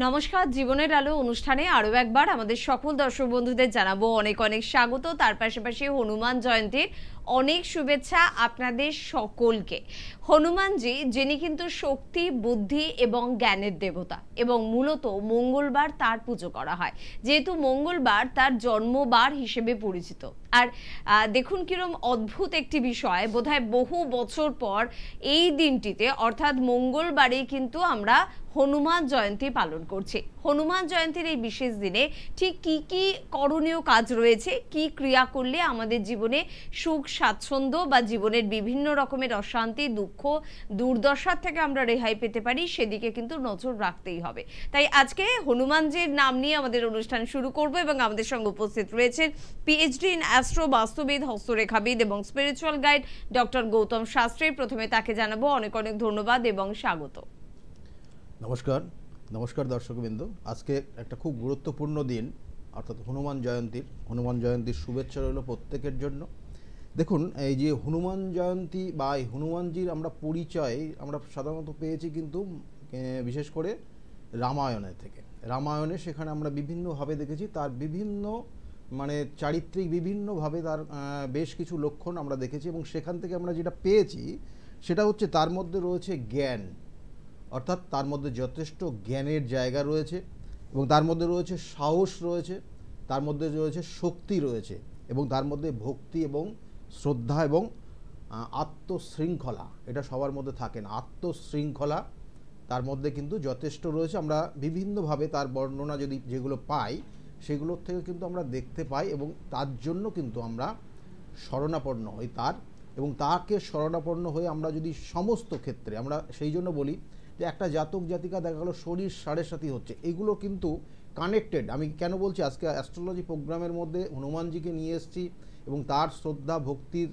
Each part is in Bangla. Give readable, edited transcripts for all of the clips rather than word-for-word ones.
নমস্কার, জীবনের আলো অনুষ্ঠানে আরো একবার আমাদের সকল দর্শক বন্ধুদের জানাবো অনেক অনেক স্বাগত। তার পাশাপাশি হনুমান জয়ন্তীর অনেক শুভেচ্ছা আপনাদের সকলকে। হনুমানজি যিনি কিন্তু শক্তি, বুদ্ধি এবং জ্ঞানের দেবতা, এবং মূলত মঙ্গলবার তার পুজো করা হয়, যেহেতু মঙ্গলবার তার জন্মবার হিসেবে পরিচিত। আর দেখুন কিরম অদ্ভুত একটি বিষয়, বোধহয় বহু বছর পর এই দিনটিতে অর্থাৎ মঙ্গলবারে কিন্তু আমরা হনুমান জয়ন্তী পালন করছি। হনুমান জয়ন্তীর এই বিশেষ দিনে ঠিক কি কি করণীয় কাজ রয়েছে, কি ক্রিয়া করলে আমাদের জীবনে সুখ স্বাচ্ছন্দ্য বা জীবনের বিভিন্ন রকমের অশান্তি, দুঃখ, দুর্দশার থেকে আমরা রেহাই পেতে পারি, সেদিকে কিন্তু নজর রাখতেই হবে। তাই আজকে হনুমানজির নাম নিয়ে আমাদের অনুষ্ঠান শুরু করব, এবং আমাদের সঙ্গে উপস্থিত রয়েছেন পিএইচডি ইন অ্যাস্ট্রো, বাস্তুবিদ, হস্তরেখাবিদ এবং spiritual guide doctor Gautam Shastri. প্রথমে তাকে জানাবো অনেক অনেক ধন্যবাদ এবং স্বাগত। নমস্কার নমস্কার দর্শকবৃন্দ, আজকে একটা খুব গুরুত্বপূর্ণ দিন, অর্থাৎ হনুমান জয়ন্তীর শুভেচ্ছা রইল প্রত্যেকের জন্য। দেখুন, এই যে হনুমান জয়ন্তী বা এই হনুমানজির আমরা পরিচয় আমরা সাধারণত পেয়েছি কিন্তু বিশেষ করে রামায়ণের থেকে। রামায়ণে সেখানে আমরা বিভিন্নভাবে দেখেছি তার বিভিন্ন চারিত্রিক বিভিন্নভাবে তার বেশ কিছু লক্ষণ আমরা দেখেছি, এবং সেখান থেকে আমরা যেটা পেয়েছি সেটা হচ্ছে তার মধ্যে রয়েছে জ্ঞান, অর্থাৎ তার মধ্যে যথেষ্ট জ্ঞানের জায়গা রয়েছে, এবং তার মধ্যে রয়েছে সাহস রয়েছে, তার মধ্যে রয়েছে শক্তি রয়েছে, এবং তার মধ্যে ভক্তি এবং শ্রদ্ধা এবং আত্মশৃঙ্খলা, এটা সবার মধ্যে থাকে না। আত্মশৃঙ্খলা তার মধ্যে কিন্তু যথেষ্ট রয়েছে। আমরা বিভিন্নভাবে তার বর্ণনা যেগুলো পাই সেগুলোর থেকে কিন্তু আমরা দেখতে পাই, এবং তার জন্য কিন্তু আমরা শরণাপন্ন হই তার, এবং তাকে শরণাপন্ন হয়ে আমরা যদি সমস্ত ক্ষেত্রে আমরা সেই জন্য বলি যে একটা জাতক জাতিকা দেখা গেলো শরীর সাড়ে সাথী হচ্ছে, এগুলো কিন্তু কানেক্টেড। আমি কেন বলছি, আজকে অ্যাস্ট্রোলজি প্রোগ্রামের মধ্যে হনুমানজিকে নিয়ে এসেছি, এবং তার শ্রদ্ধা ভক্তির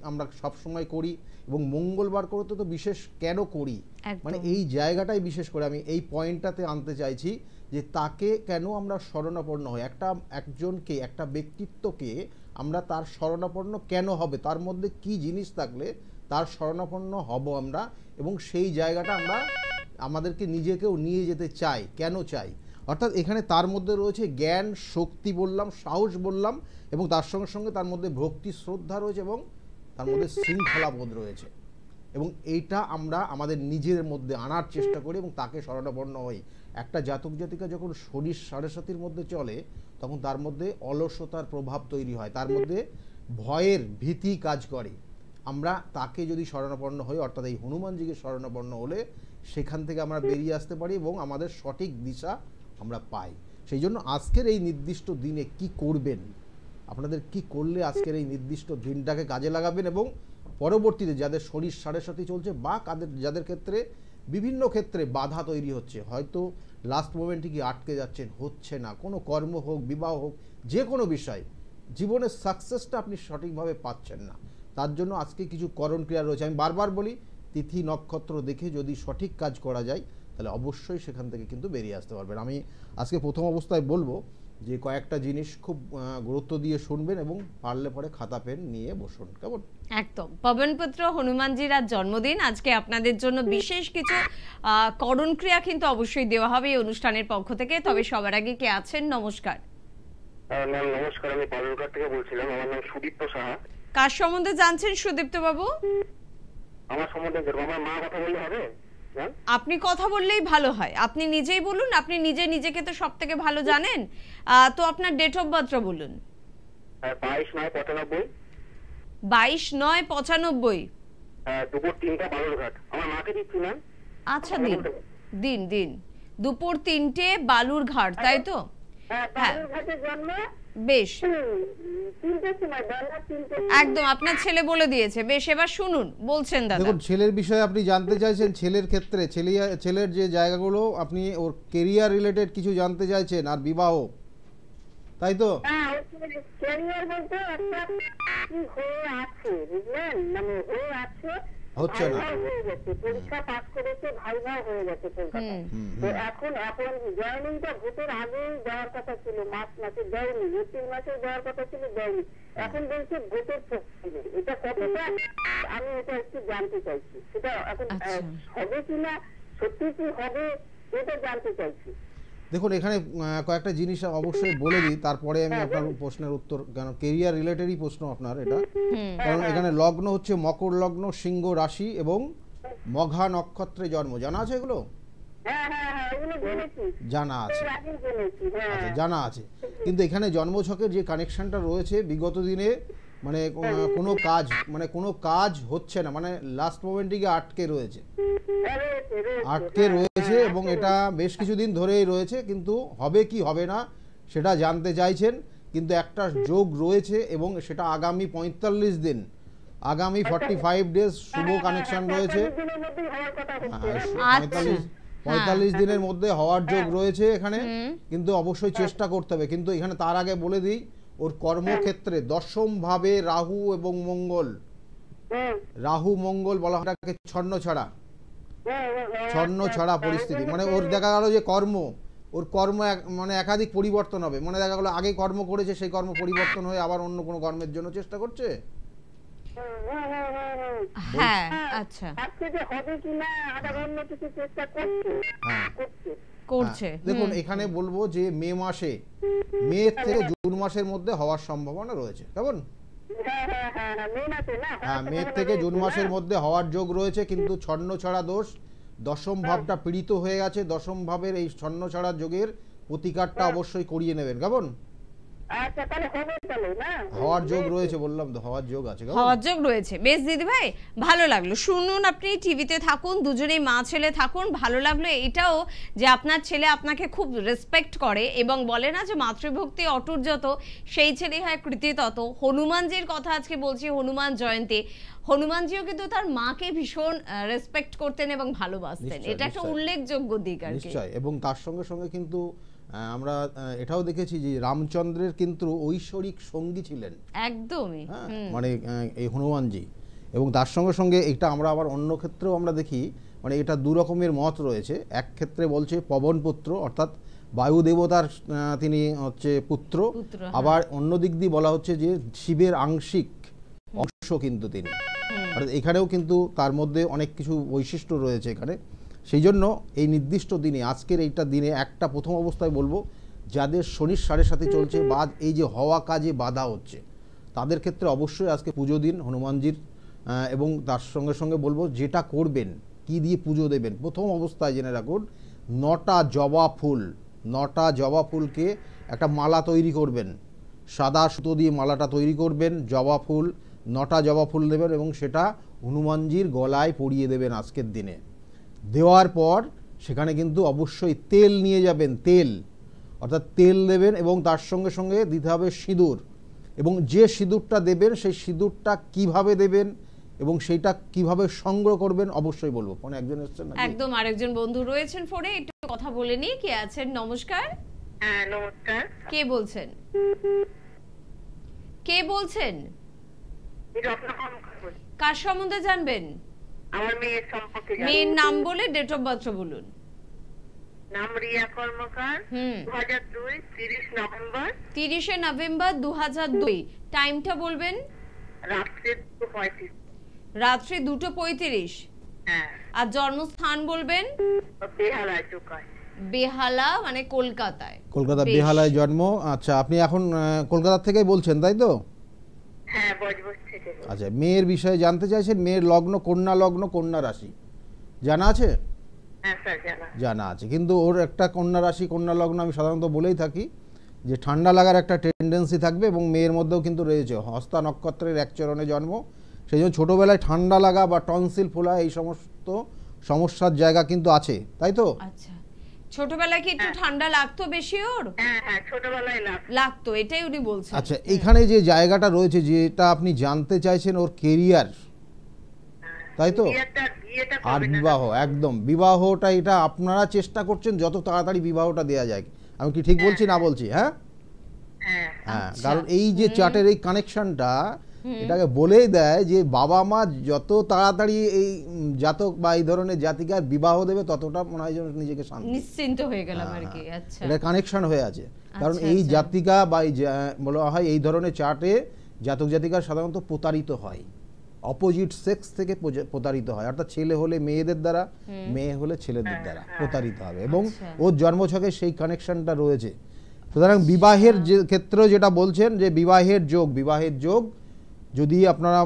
আমরা সবসময় করি, এবং মঙ্গলবার করতে তো বিশেষ কেন করি, এই জায়গাটাই বিশেষ করে আমি এই পয়েন্টটাতে আনতে চাইছি যে তাকে কেন আমরা শরণাপন্ন হই, একজনকে একটা ব্যক্তিত্বকে আমরা তার শরণাপন্ন কেন হবে, তার মধ্যে কি জিনিস থাকলে তার শরণাপন্ন হব আমরা, এবং সেই জায়গাটা আমরা আমাদেরকে নিজেকেও নিয়ে যেতে চাই, কেন চাই। অর্থাৎ এখানে তার মধ্যে রয়েছে জ্ঞান, শক্তি বললাম, সাহস বললাম, এবং তার সঙ্গে সঙ্গে তার মধ্যে ভক্তি শ্রদ্ধা রয়েছে, এবং তার মধ্যে শৃঙ্খলাবোধ রয়েছে, এবং এইটা আমরা আমাদের নিজের মধ্যে আনার চেষ্টা করি এবং তাকে শরণাপন্ন হই। একটা জাতক জাতিকা যখন শরীর সাড়ে সাতির মধ্যে চলে তখন তার মধ্যে অলসতার প্রভাব তৈরি হয়, তার মধ্যে ভয়ের ভীতি কাজ করে। আমরা তাকে যদি শরণাপন্ন হই, অর্থাৎ এই হনুমানজিকে শরণাপন্ন হলে সেখান থেকে আমরা বেরিয়ে আসতে পারি এবং আমাদের সঠিক দিশা আমরা পাই। সেই জন্য আজকের এই নির্দিষ্ট দিনে কি করবেন, আপনাদের কি করলে আজকের এই নির্দিষ্ট দিনটাকে কাজে লাগাবেন, এবং পরবর্তীতে যাদের শরীর সাড়ে সাথে চলছে বা যাদের ক্ষেত্রে বিভিন্ন ক্ষেত্রে বাধা তৈরি হচ্ছে, হয়তো লাস্ট মোমেন্টে কি আটকে যাচ্ছেন, হচ্ছে না, কোনো কর্ম হোক, বিবাহ হোক, যে কোনো বিষয়, জীবনের সাকসেসটা আপনি সঠিকভাবে পাচ্ছেন না, তার জন্য আজকে কিছু করণ ক্রিয়া রয়েছে। আমি বারবার বলি, তিথি নক্ষত্র দেখে যদি সঠিক কাজ করা যায় তাহলে অবশ্যই সেখান থেকে কিন্তু বেরিয়ে আসতে পারবেন। আমি আজকে প্রথম অবস্থায় বলবো যে কয়েকটা জিনিস খুব গুরুত্ব দিয়ে শুনবেন, এবং পারলে পরে খাতা পেন নিয়ে বসুন, কেমন? একদম। পবনপুত্র হনুমানজির আজ জন্মদিন, আজকে আপনাদের জন্য বিশেষ কিছু করণ ক্রিয়া কিন্তু অবশ্যই দেওয়া হবে এই অনুষ্ঠানের পক্ষ থেকে। তবে সবার আগে কে আছেন? নমস্কার। নমস্কার, আমি পালনঘাট থেকে বলছিলাম। আমার নাম সুদীপ্ত সাহা। কার সম্বন্ধে জানছেন সুদীপ্ত বাবু? আমার সম্বন্ধে আমার মা কথা বললে হবে? আপনি কথা বললেই ভালো হয়, আপনি নিজেই বলুন, আপনি নিজেকে তো সব থেকে ভালো জানেন। তো আপনার ডেট অফ বার্থটা বলুন। 22/9/95। 22/9/95। দুপুর 3টা, বালুরঘাট। আমার মাকে দিচ্ছি না। আচ্ছা, দিন দুপুর 3টে, বালুরঘাট, তাই তো? হ্যাঁ, বালুরঘাটে জন্ম। বেশ, 3টের সময়, বেলা 3টে। একদম আপনার ছেলে বলে দিয়েছে। বেশ, এবার শুনুন, বলছেন দাদা। দেখুন, ছেলের বিষয়ে আপনি জানতে চাইছেন, ছেলের ক্ষেত্রে ছেলের যে জায়গাগুলো আপনি ওর কেরিয়ার রিলেটেড কিছু জানতে চাইছেন, আর বিবাহ, তাই তো? হ্যাঁ, ক্যারিয়ার বলতে একটা কি হয়ে আছে, বুঝলেন, হয়ে আছে, হচ্ছে না, হয়ে গেছে, পরীক্ষা পাস করেছে, ভাইভা হয়ে গেছে কলকাতায়। তো এখন জয়েনিংটা ভোটের আগেই দেওয়ার কথা ছিল, মাসে দেয়নি, এপ্রিল মাসে দেওয়ার কথা ছিল, দেয়নি। এখন বলছে ভোটের প্রস্তুতি। এটা কতটা, আমি এটা একটু জানতে চাইছি, সেটা এখন হবে কিনা, সত্যি কি হবে, এটা জানতে চাইছি। দেখুন এখানে কয়েকটা জিনিস অবশ্যই বলে দিই, তারপরে আমি আপনার প্রশ্নের উত্তর, কেন কেরিয়ার রিলেটেডই প্রশ্ন আপনার এটা, কারণ এখানে লগ্ন হচ্ছে মকর লগ্ন, সিংহ রাশি এবং মঘা নক্ষত্রে জন্ম। জানা আছে এগুলো? হ্যাঁ হ্যাঁ হ্যাঁ, ওগুলো জেনেছি, জানা আছে, এর আগেই জেনেছি। হ্যাঁ আচ্ছা জানা আছে। কিন্তু এখানে জন্মছকের যে কানেকশনটা রয়েছে বিগত দিনে মানে কোনো কাজ হচ্ছে না, মানে লাস্ট মোমেন্টে গিয়ে আটকে রয়েছে এবং এটা বেশ কিছুদিন ধরেই রয়েছে, কিন্তু হবে কি হবে না সেটা জানতে চাইছেন। কিন্তু একটা যোগ রয়েছে এবং সেটা আগামী 45 দিন, আগামী 45 ডেজ শুভ কানেকশন রয়েছে। 45 দিনের মধ্যে হওয়ার যোগ রয়েছে এখানে, কিন্তু অবশ্যই চেষ্টা করতে হবে। কিন্তু এখানে তার আগে বলে দিই, ওর কর্মক্ষেত্রে দশম ভাবে রাহু এবং মঙ্গল, রাহু মঙ্গল বলা হয় ছন্ন ছাড়া পরিস্থিতি, মানে ওর দেখা গেল যে ওর কর্ম মানে একাধিক পরিবর্তন হবে, মানে দেখা গেল আগে কর্ম করেছে সেই কর্ম পরিবর্তন হয়ে আবার অন্য কোনো কর্মের জন্য চেষ্টা করছে। হ্যাঁ আচ্ছা করছে। দেখুন এখানে বলবো যে মে থেকে জুন মাসের মধ্যে হওয়ার সম্ভাবনা রয়েছে, কেমন? হ্যাঁ, মে থেকে জুন মাসের মধ্যে হওয়ার যোগ রয়েছে, কিন্তু ছন্ন ছাড়া দোষ, দশম ভাবটা পীড়িত হয়ে গেছে। দশম ভাবের এই ছন্ন ছাড়া যোগের প্রতিকারটা অবশ্যই করিয়ে নেবেন, কেমন? হওয়ার যোগ রয়েছে, বললাম তো হওয়ার যোগ আছে, হওয়ার যোগ রয়েছে। বেশ দিদি ভাই, ভালো লাগলো। শুনুন, আপনি টিভিতে থাকুন, দুজনেই মা ছেলে থাকুন। ভালো লাগলো এটাও যে আপনার ছেলে আপনাকে খুব রেসপেক্ট করে এবং বলে না যে মাতৃভক্তি অটুট যত সেই ছেলে হয় কৃতি তত। হনুমানজির কথা আজকে বলছি, হনুমান জয়ন্তী। হনুমানজিও কিন্তু তার মাকে ভীষণ রেসপেক্ট করতেন এবং ভালোবাসতেন, এটা একটা উল্লেখযোগ্য দিক আর কি। নিশ্চয়, এবং তার সঙ্গে সঙ্গে কিন্তু আমরা এটাও দেখেছি যে রামচন্দ্রের কিন্তু ঐশ্বরিক সঙ্গী ছিলেন একদমই, মানে এই হনুমানজি। এবং তার সঙ্গে সঙ্গে এটা আমরা আবার অন্য ক্ষেত্রেও আমরা দেখি, মানে এটা দু রকমের মত রয়েছে। এক ক্ষেত্রে বলছে পবন পুত্র, অর্থাৎ বায়ু দেবতার তিনি হচ্ছে পুত্র, আবার অন্য দিক দিয়ে বলা হচ্ছে যে শিবের আংশিক অংশ কিন্তু তিনি, অর্থাৎ এখানেও কিন্তু তার মধ্যে অনেক কিছু বৈশিষ্ট্য রয়েছে এখানে। সেই জন্য এই নির্দিষ্ট দিনে, আজকের এইটা দিনে একটা প্রথম অবস্থায় বলবো যাদের শনির 7.5 চলছে বা এই যে হওয়া কাজে বাধা হচ্ছে তাদের ক্ষেত্রে অবশ্যই আজকে পুজো দিন হনুমানজির। এবং তার সঙ্গে সঙ্গে বলবো যেটা করবেন, কি দিয়ে পুজো দেবেন, প্রথম অবস্থায় জেনে রাখুন 9টা জবা ফুলকে একটা মালা তৈরি করবেন, সাদা সুতো দিয়ে মালাটা তৈরি করবেন, জবা ফুল 9টা জবা ফুল দেবেন এবং সেটা হনুমানজির গলায় পরিয়ে দেবেন আজকের দিনে। দেওয়ার পর সেখানে কিন্তু অবশ্যই তেল নিয়ে যাবেন, অর্থাৎ তেল দেবেন এবং তার সঙ্গে সঙ্গে দিতে হবে সিঁদুর। এবং যে সিঁদুরটা দেবেন সেই সিঁদুরটা কিভাবে দেবেন এবং সেইটা কিভাবে সংগ্রহ করবেন অবশ্যই বলবো। ফোনে একজন এসেছেন, একদম আরেকজন বন্ধু রয়েছেন ফোনে, একটু কথা বলে নি। কে আছেন? নমস্কার। হ্যাঁ নমস্কার। কে বলছেন? কার সম্বন্ধে জানবেন? আমার মেয়ের সম্পর্কে। মেয়ের নাম বলে ডেট অফ বার্থ বলুন। নাম রিয়া কর্মকার, 2002, 30 নভেম্বর। 30 নভেম্বর 2002। টাইমটা বলবেন? রাত্রি 2:35। রাত্রি 2:35। হ্যাঁ। আর জন্মস্থান বলবেন? বেহালায় চোকায়। বেহালা মানে কলকাতায়। কলকাতা বেহালায় জন্ম। আচ্ছা, আপনি এখন কলকাতা থেকেই বলছেন তাই তো? হ্যাঁ, বজবজ থেকে। আচ্ছা, মেয়ের বিষয়ে জানতে চাইছেন। মেয়ের লগ্ন কন্যা রাশি, জানা আছে? হ্যাঁ স্যার, জানা আছে। কিন্তু ওর একটা কন্যা রাশি কন্যা লগ্ন আমি সাধারণত বলেই থাকি যে ঠান্ডা লাগার একটা টেন্ডেন্সি থাকবে এবং মেয়ের মধ্যেও কিন্তু রয়েছে হস্তা নক্ষত্রের এক চরণে জন্ম। সেই জন্য ছোটোবেলায় ঠান্ডা লাগা বা টনসিল ফোলা এই সমস্ত সমস্যার জায়গা কিন্তু আছে, তাই তো? আচ্ছা, ছোটবেলায় কি একটু ঠান্ডা লাগতো বেশি ওর? হ্যাঁ, ছোটবেলায় লাগতো, এটাই উনি বলছেন। আচ্ছা, এখানে যে জায়গাটা রয়েছে যেটা আপনি জানতে চাইছেন ওর কেরিয়ার, তাই তো? আর বিবাহ, একদম বিবাহটা এটা আপনারা চেষ্টা করছেন যত তাড়াতাড়ি বিবাহটা দেয়া যায়। আমি কি ঠিক বলছি না বলছি? হ্যাঁ হ্যাঁ, কারণ এই যে চার্টের এই কানেকশনটা এটাকে বলেই দেয় যে বাবা মা যত তাড়াতাড়ি এই জাতক বা এই ধরনের জাতিকার বিবাহ দেবে ততটা মনে হয় নিজেকে নিশ্চিন্ত হয়ে গেলাম আর কি। আচ্ছা, এটা কানেকশন হয়ে আছে। কারণ এই জাতিকা বা বলা হয় এই ধরনের চার্টে জাতক জাতিকা সাধারণত প্রতারিত হয়, অপোজিট সেক্স থেকে প্রতারিত হয়, অর্থাৎ ছেলে হলে মেয়েদের দ্বারা, মেয়ে হলে ছেলেদের দ্বারা প্রতারিত হবে, এবং ওর জন্মছকে সেই কানেকশনটা রয়েছে। সুতরাং বিবাহের যে ক্ষেত্রেও যেটা বলছেন যে বিবাহের যোগ যদি আপনারা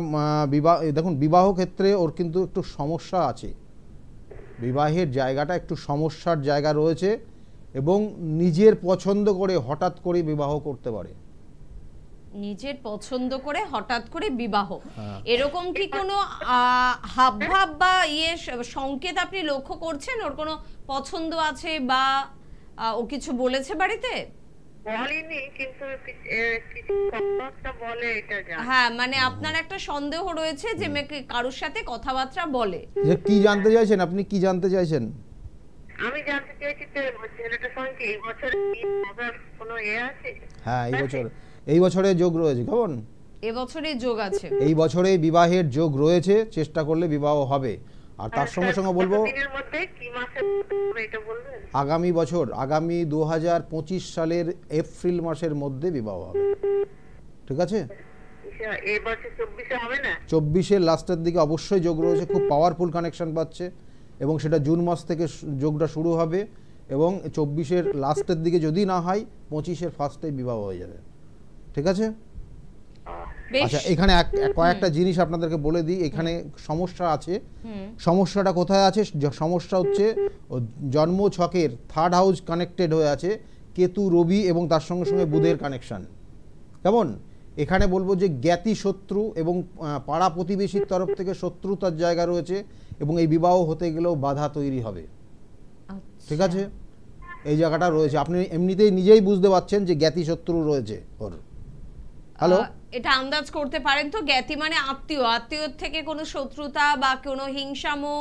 দেখুন বিবাহ ক্ষেত্রে ওর কিন্তু একটু সমস্যা আছে, বিবাহের জায়গাটা একটু সমস্যার জায়গা রয়েছে, এবং নিজের পছন্দ করে হঠাৎ করে বিবাহ করতে পারে। নিজের পছন্দ করে হঠাৎ করে বিবাহ, এরকম কি কোনো হাবভাব বা সংকেত আপনি লক্ষ্য করছেন? ওর কোনো পছন্দ আছে বা ও কিছু বলেছে বাড়িতে? বলেনি, কিন্তু কিছু কথাবার্তা বলে, এটা জানি। হ্যাঁ, মানে আপনার একটা সন্দেহ রয়েছে যে মেয়ে কারোর সাথে কথাবার্তা বলে। যে কি জানতে চাইছেন আপনি, কি জানতে চাইছেন? আমি জানতে চাইছি যে ছেলেটার সঙ্গে এই বছর কি হবে, কোনো আছে? হ্যাঁ, এই বছরে যোগ রয়েছে। কেমন? এবছরে যোগ আছে, এই বছরে বিবাহের যোগ রয়েছে, চেষ্টা করলে বিবাহ হবে। আর তার সঙ্গে সঙ্গে বলবো আগামী বছর, আগামী 2025 সালের এপ্রিল মাসের মধ্যে বিবাহ হবে। ঠিক আছে? 24-এর লাস্টের দিকে অবশ্যই যোগ রয়েছে, খুব পাওয়ারফুল কানেকশন পাচ্ছে, এবং সেটা জুন মাস থেকে যোগটা শুরু হবে, এবং 24-এর লাস্টের দিকে যদি না হয় 25-এর ফার্স্টে বিবাহ হয়ে যাবে। ঠিক আছে? আচ্ছা, এখানে কয়েকটা জিনিস আপনাদেরকে বলে দিই। এখানে সমস্যা আছে। সমস্যাটা কোথায় আছে? সমস্যা হচ্ছে জন্ম ছকের 3rd হাউস কানেক্টেড হয়ে আছে কেতু, রবি এবং তার সঙ্গে সঙ্গে বুধের কানেকশন। কেমন? এখানে বলবো যে জ্ঞাতি শত্রু এবং পাড়া প্রতিবেশীর তরফ থেকে শত্রুতার জায়গা রয়েছে, এবং এই বিবাহ হতে গেলেও বাধা তৈরি হবে। ঠিক আছে? এই জায়গাটা রয়েছে, আপনি এমনিতেই নিজেই বুঝতে পারছেন যে জ্ঞাতি শত্রু রয়েছে ওর। হ্যালো, এটা আন্দাজ করতে পারেন তো? জ্ঞাতি মানে আত্মীয় থেকে কোনো শত্রুতা বা কোনো হিংসামো,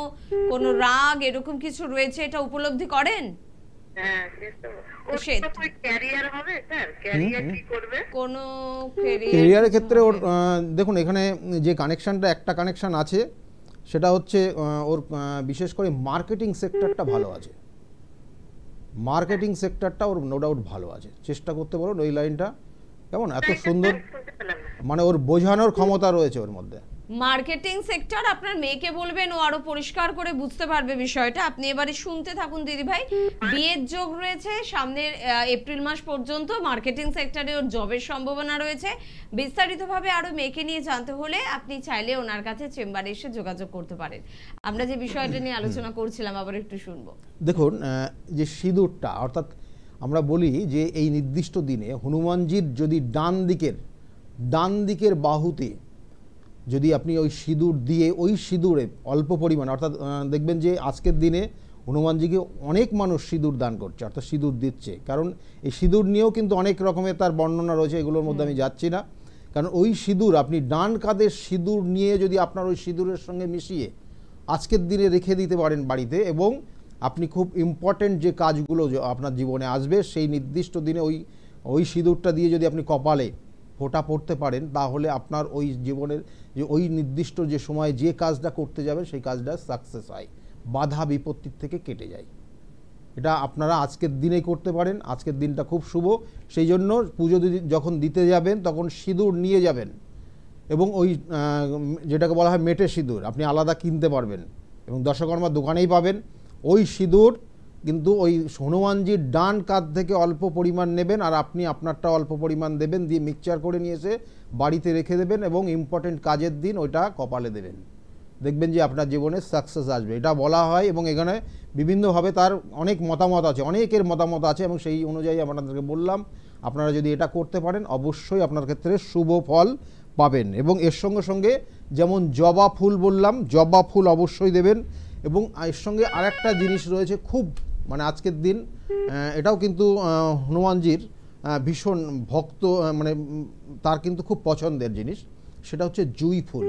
কোনো রাগ এরকম কিছু রয়েছে, এটা উপলব্ধি করেন? ক্যারিয়ারের ক্ষেত্রে ওর দেখুন এখানে যে কানেকশনটা, একটা কানেকশন আছে, সেটা হচ্ছে ওর বিশেষ করে মার্কেটিং সেক্টরটা ভালো আছে। মার্কেটিং সেক্টরটা ওর নো ডাউট ভালো আছে, চেষ্টা করতে পারুন ওই লাইনটা। কেমন? এত সুন্দর, মানে ওর বোঝানোর ক্ষমতা রয়েছে ওর মধ্যে। মার্কেটিং সেক্টর আপনার মেয়েকে বলবেন, ও আরো পরিষ্কার করে বুঝতে পারবে বিষয়টা। আপনি এবারে শুনতে থাকুন দিদি ভাই। বিয়ের যোগ রয়েছে সামনের এপ্রিল মাস পর্যন্ত, মার্কেটিং সেক্টরে ওর জবের সম্ভাবনা রয়েছে। বিস্তারিতভাবে আরো মেয়েকে নিয়ে জানতে হলে আপনি চাইলে ওনার কাছে চেম্বারে এসে যোগাযোগ করতে পারেন। আমরা যে বিষয়টা নিয়ে আলোচনা করছিলাম আবার একটু শুনবো। দেখুন, যে সিঁদুরটা, অর্থাৎ আমরা বলি যে এই নির্দিষ্ট দিনে হনুমানজির যদি ডান দিকের বাহুতে যদি আপনি ওই সিঁদুর দিয়ে, ওই সিঁদুরে অল্প পরিমাণ, অর্থাৎ দেখবেন যে আজকের দিনে হনুমানজিকে অনেক মানুষ সিঁদুর দান করছে, অর্থাৎ সিঁদুর দিচ্ছে। কারণ এই সিঁদুর নিয়েও কিন্তু অনেক রকমের তার বর্ণনা রয়েছে, এগুলোর মধ্যে আমি যাচ্ছি না। কারণ ওই সিঁদুর আপনি ডান কাঁধের সিঁদুর নিয়ে যদি আপনার ওই সিঁদুরের সঙ্গে মিশিয়ে আজকের দিনে রেখে দিতে পারেন বাড়িতে, এবং আপনি খুব ইম্পর্টেন্ট যে কাজগুলো আপনার জীবনে আসবে সেই নির্দিষ্ট দিনে ওই সিঁদুরটা দিয়ে যদি আপনি কপালে ফোঁটা পড়তে পারেন, তাহলে আপনার ওই জীবনের যে ওই নির্দিষ্ট যে সময় যে কাজটা করতে যাবেন সেই কাজটা সাকসেস হয়, বাধা বিপত্তির থেকে কেটে যায়। এটা আপনারা আজকের দিনেই করতে পারেন। আজকের দিনটা খুব শুভ, সেই জন্য পুজো যখন দিতে যাবেন তখন সিঁদুর নিয়ে যাবেন, এবং ওই যেটাকে বলা হয় মেটে সিঁদুর আপনি আলাদা কিনতে পারবেন, এবং দশকর্মার দোকানেই পাবেন। ওই সিঁদুর কিন্তু ওই হনুমানজির ডান কাঁধ থেকে অল্প পরিমাণ নেবেন, আর আপনি আপনারটা অল্প পরিমাণ দেবেন, দিয়ে মিক্সচার করে নিয়ে এসে বাড়িতে রেখে দেবেন, এবং ইম্পর্টেন্ট কাজের দিন ওইটা কপালে দেবেন। দেখবেন যে আপনার জীবনে সাকসেস আসবে, এটা বলা হয়। এবং এখানে বিভিন্নভাবে তার অনেক মতামত আছে, অনেকের মতামত আছে, এবং সেই অনুযায়ী আপনাদেরকে বললাম আপনারা যদি এটা করতে পারেন অবশ্যই আপনার ক্ষেত্রে শুভ ফল পাবেন। এবং এর সঙ্গে সঙ্গে যেমন জবা ফুল বললাম, জবা ফুল অবশ্যই দেবেন। এবং এর সঙ্গে আরেকটা জিনিস রয়েছে খুব, মানে আজকের দিন এটাও কিন্তু হনুমানজির ভীষণ ভক্ত, মানে তার কিন্তু খুব পছন্দের জিনিস, সেটা হচ্ছে জুঁই ফুল।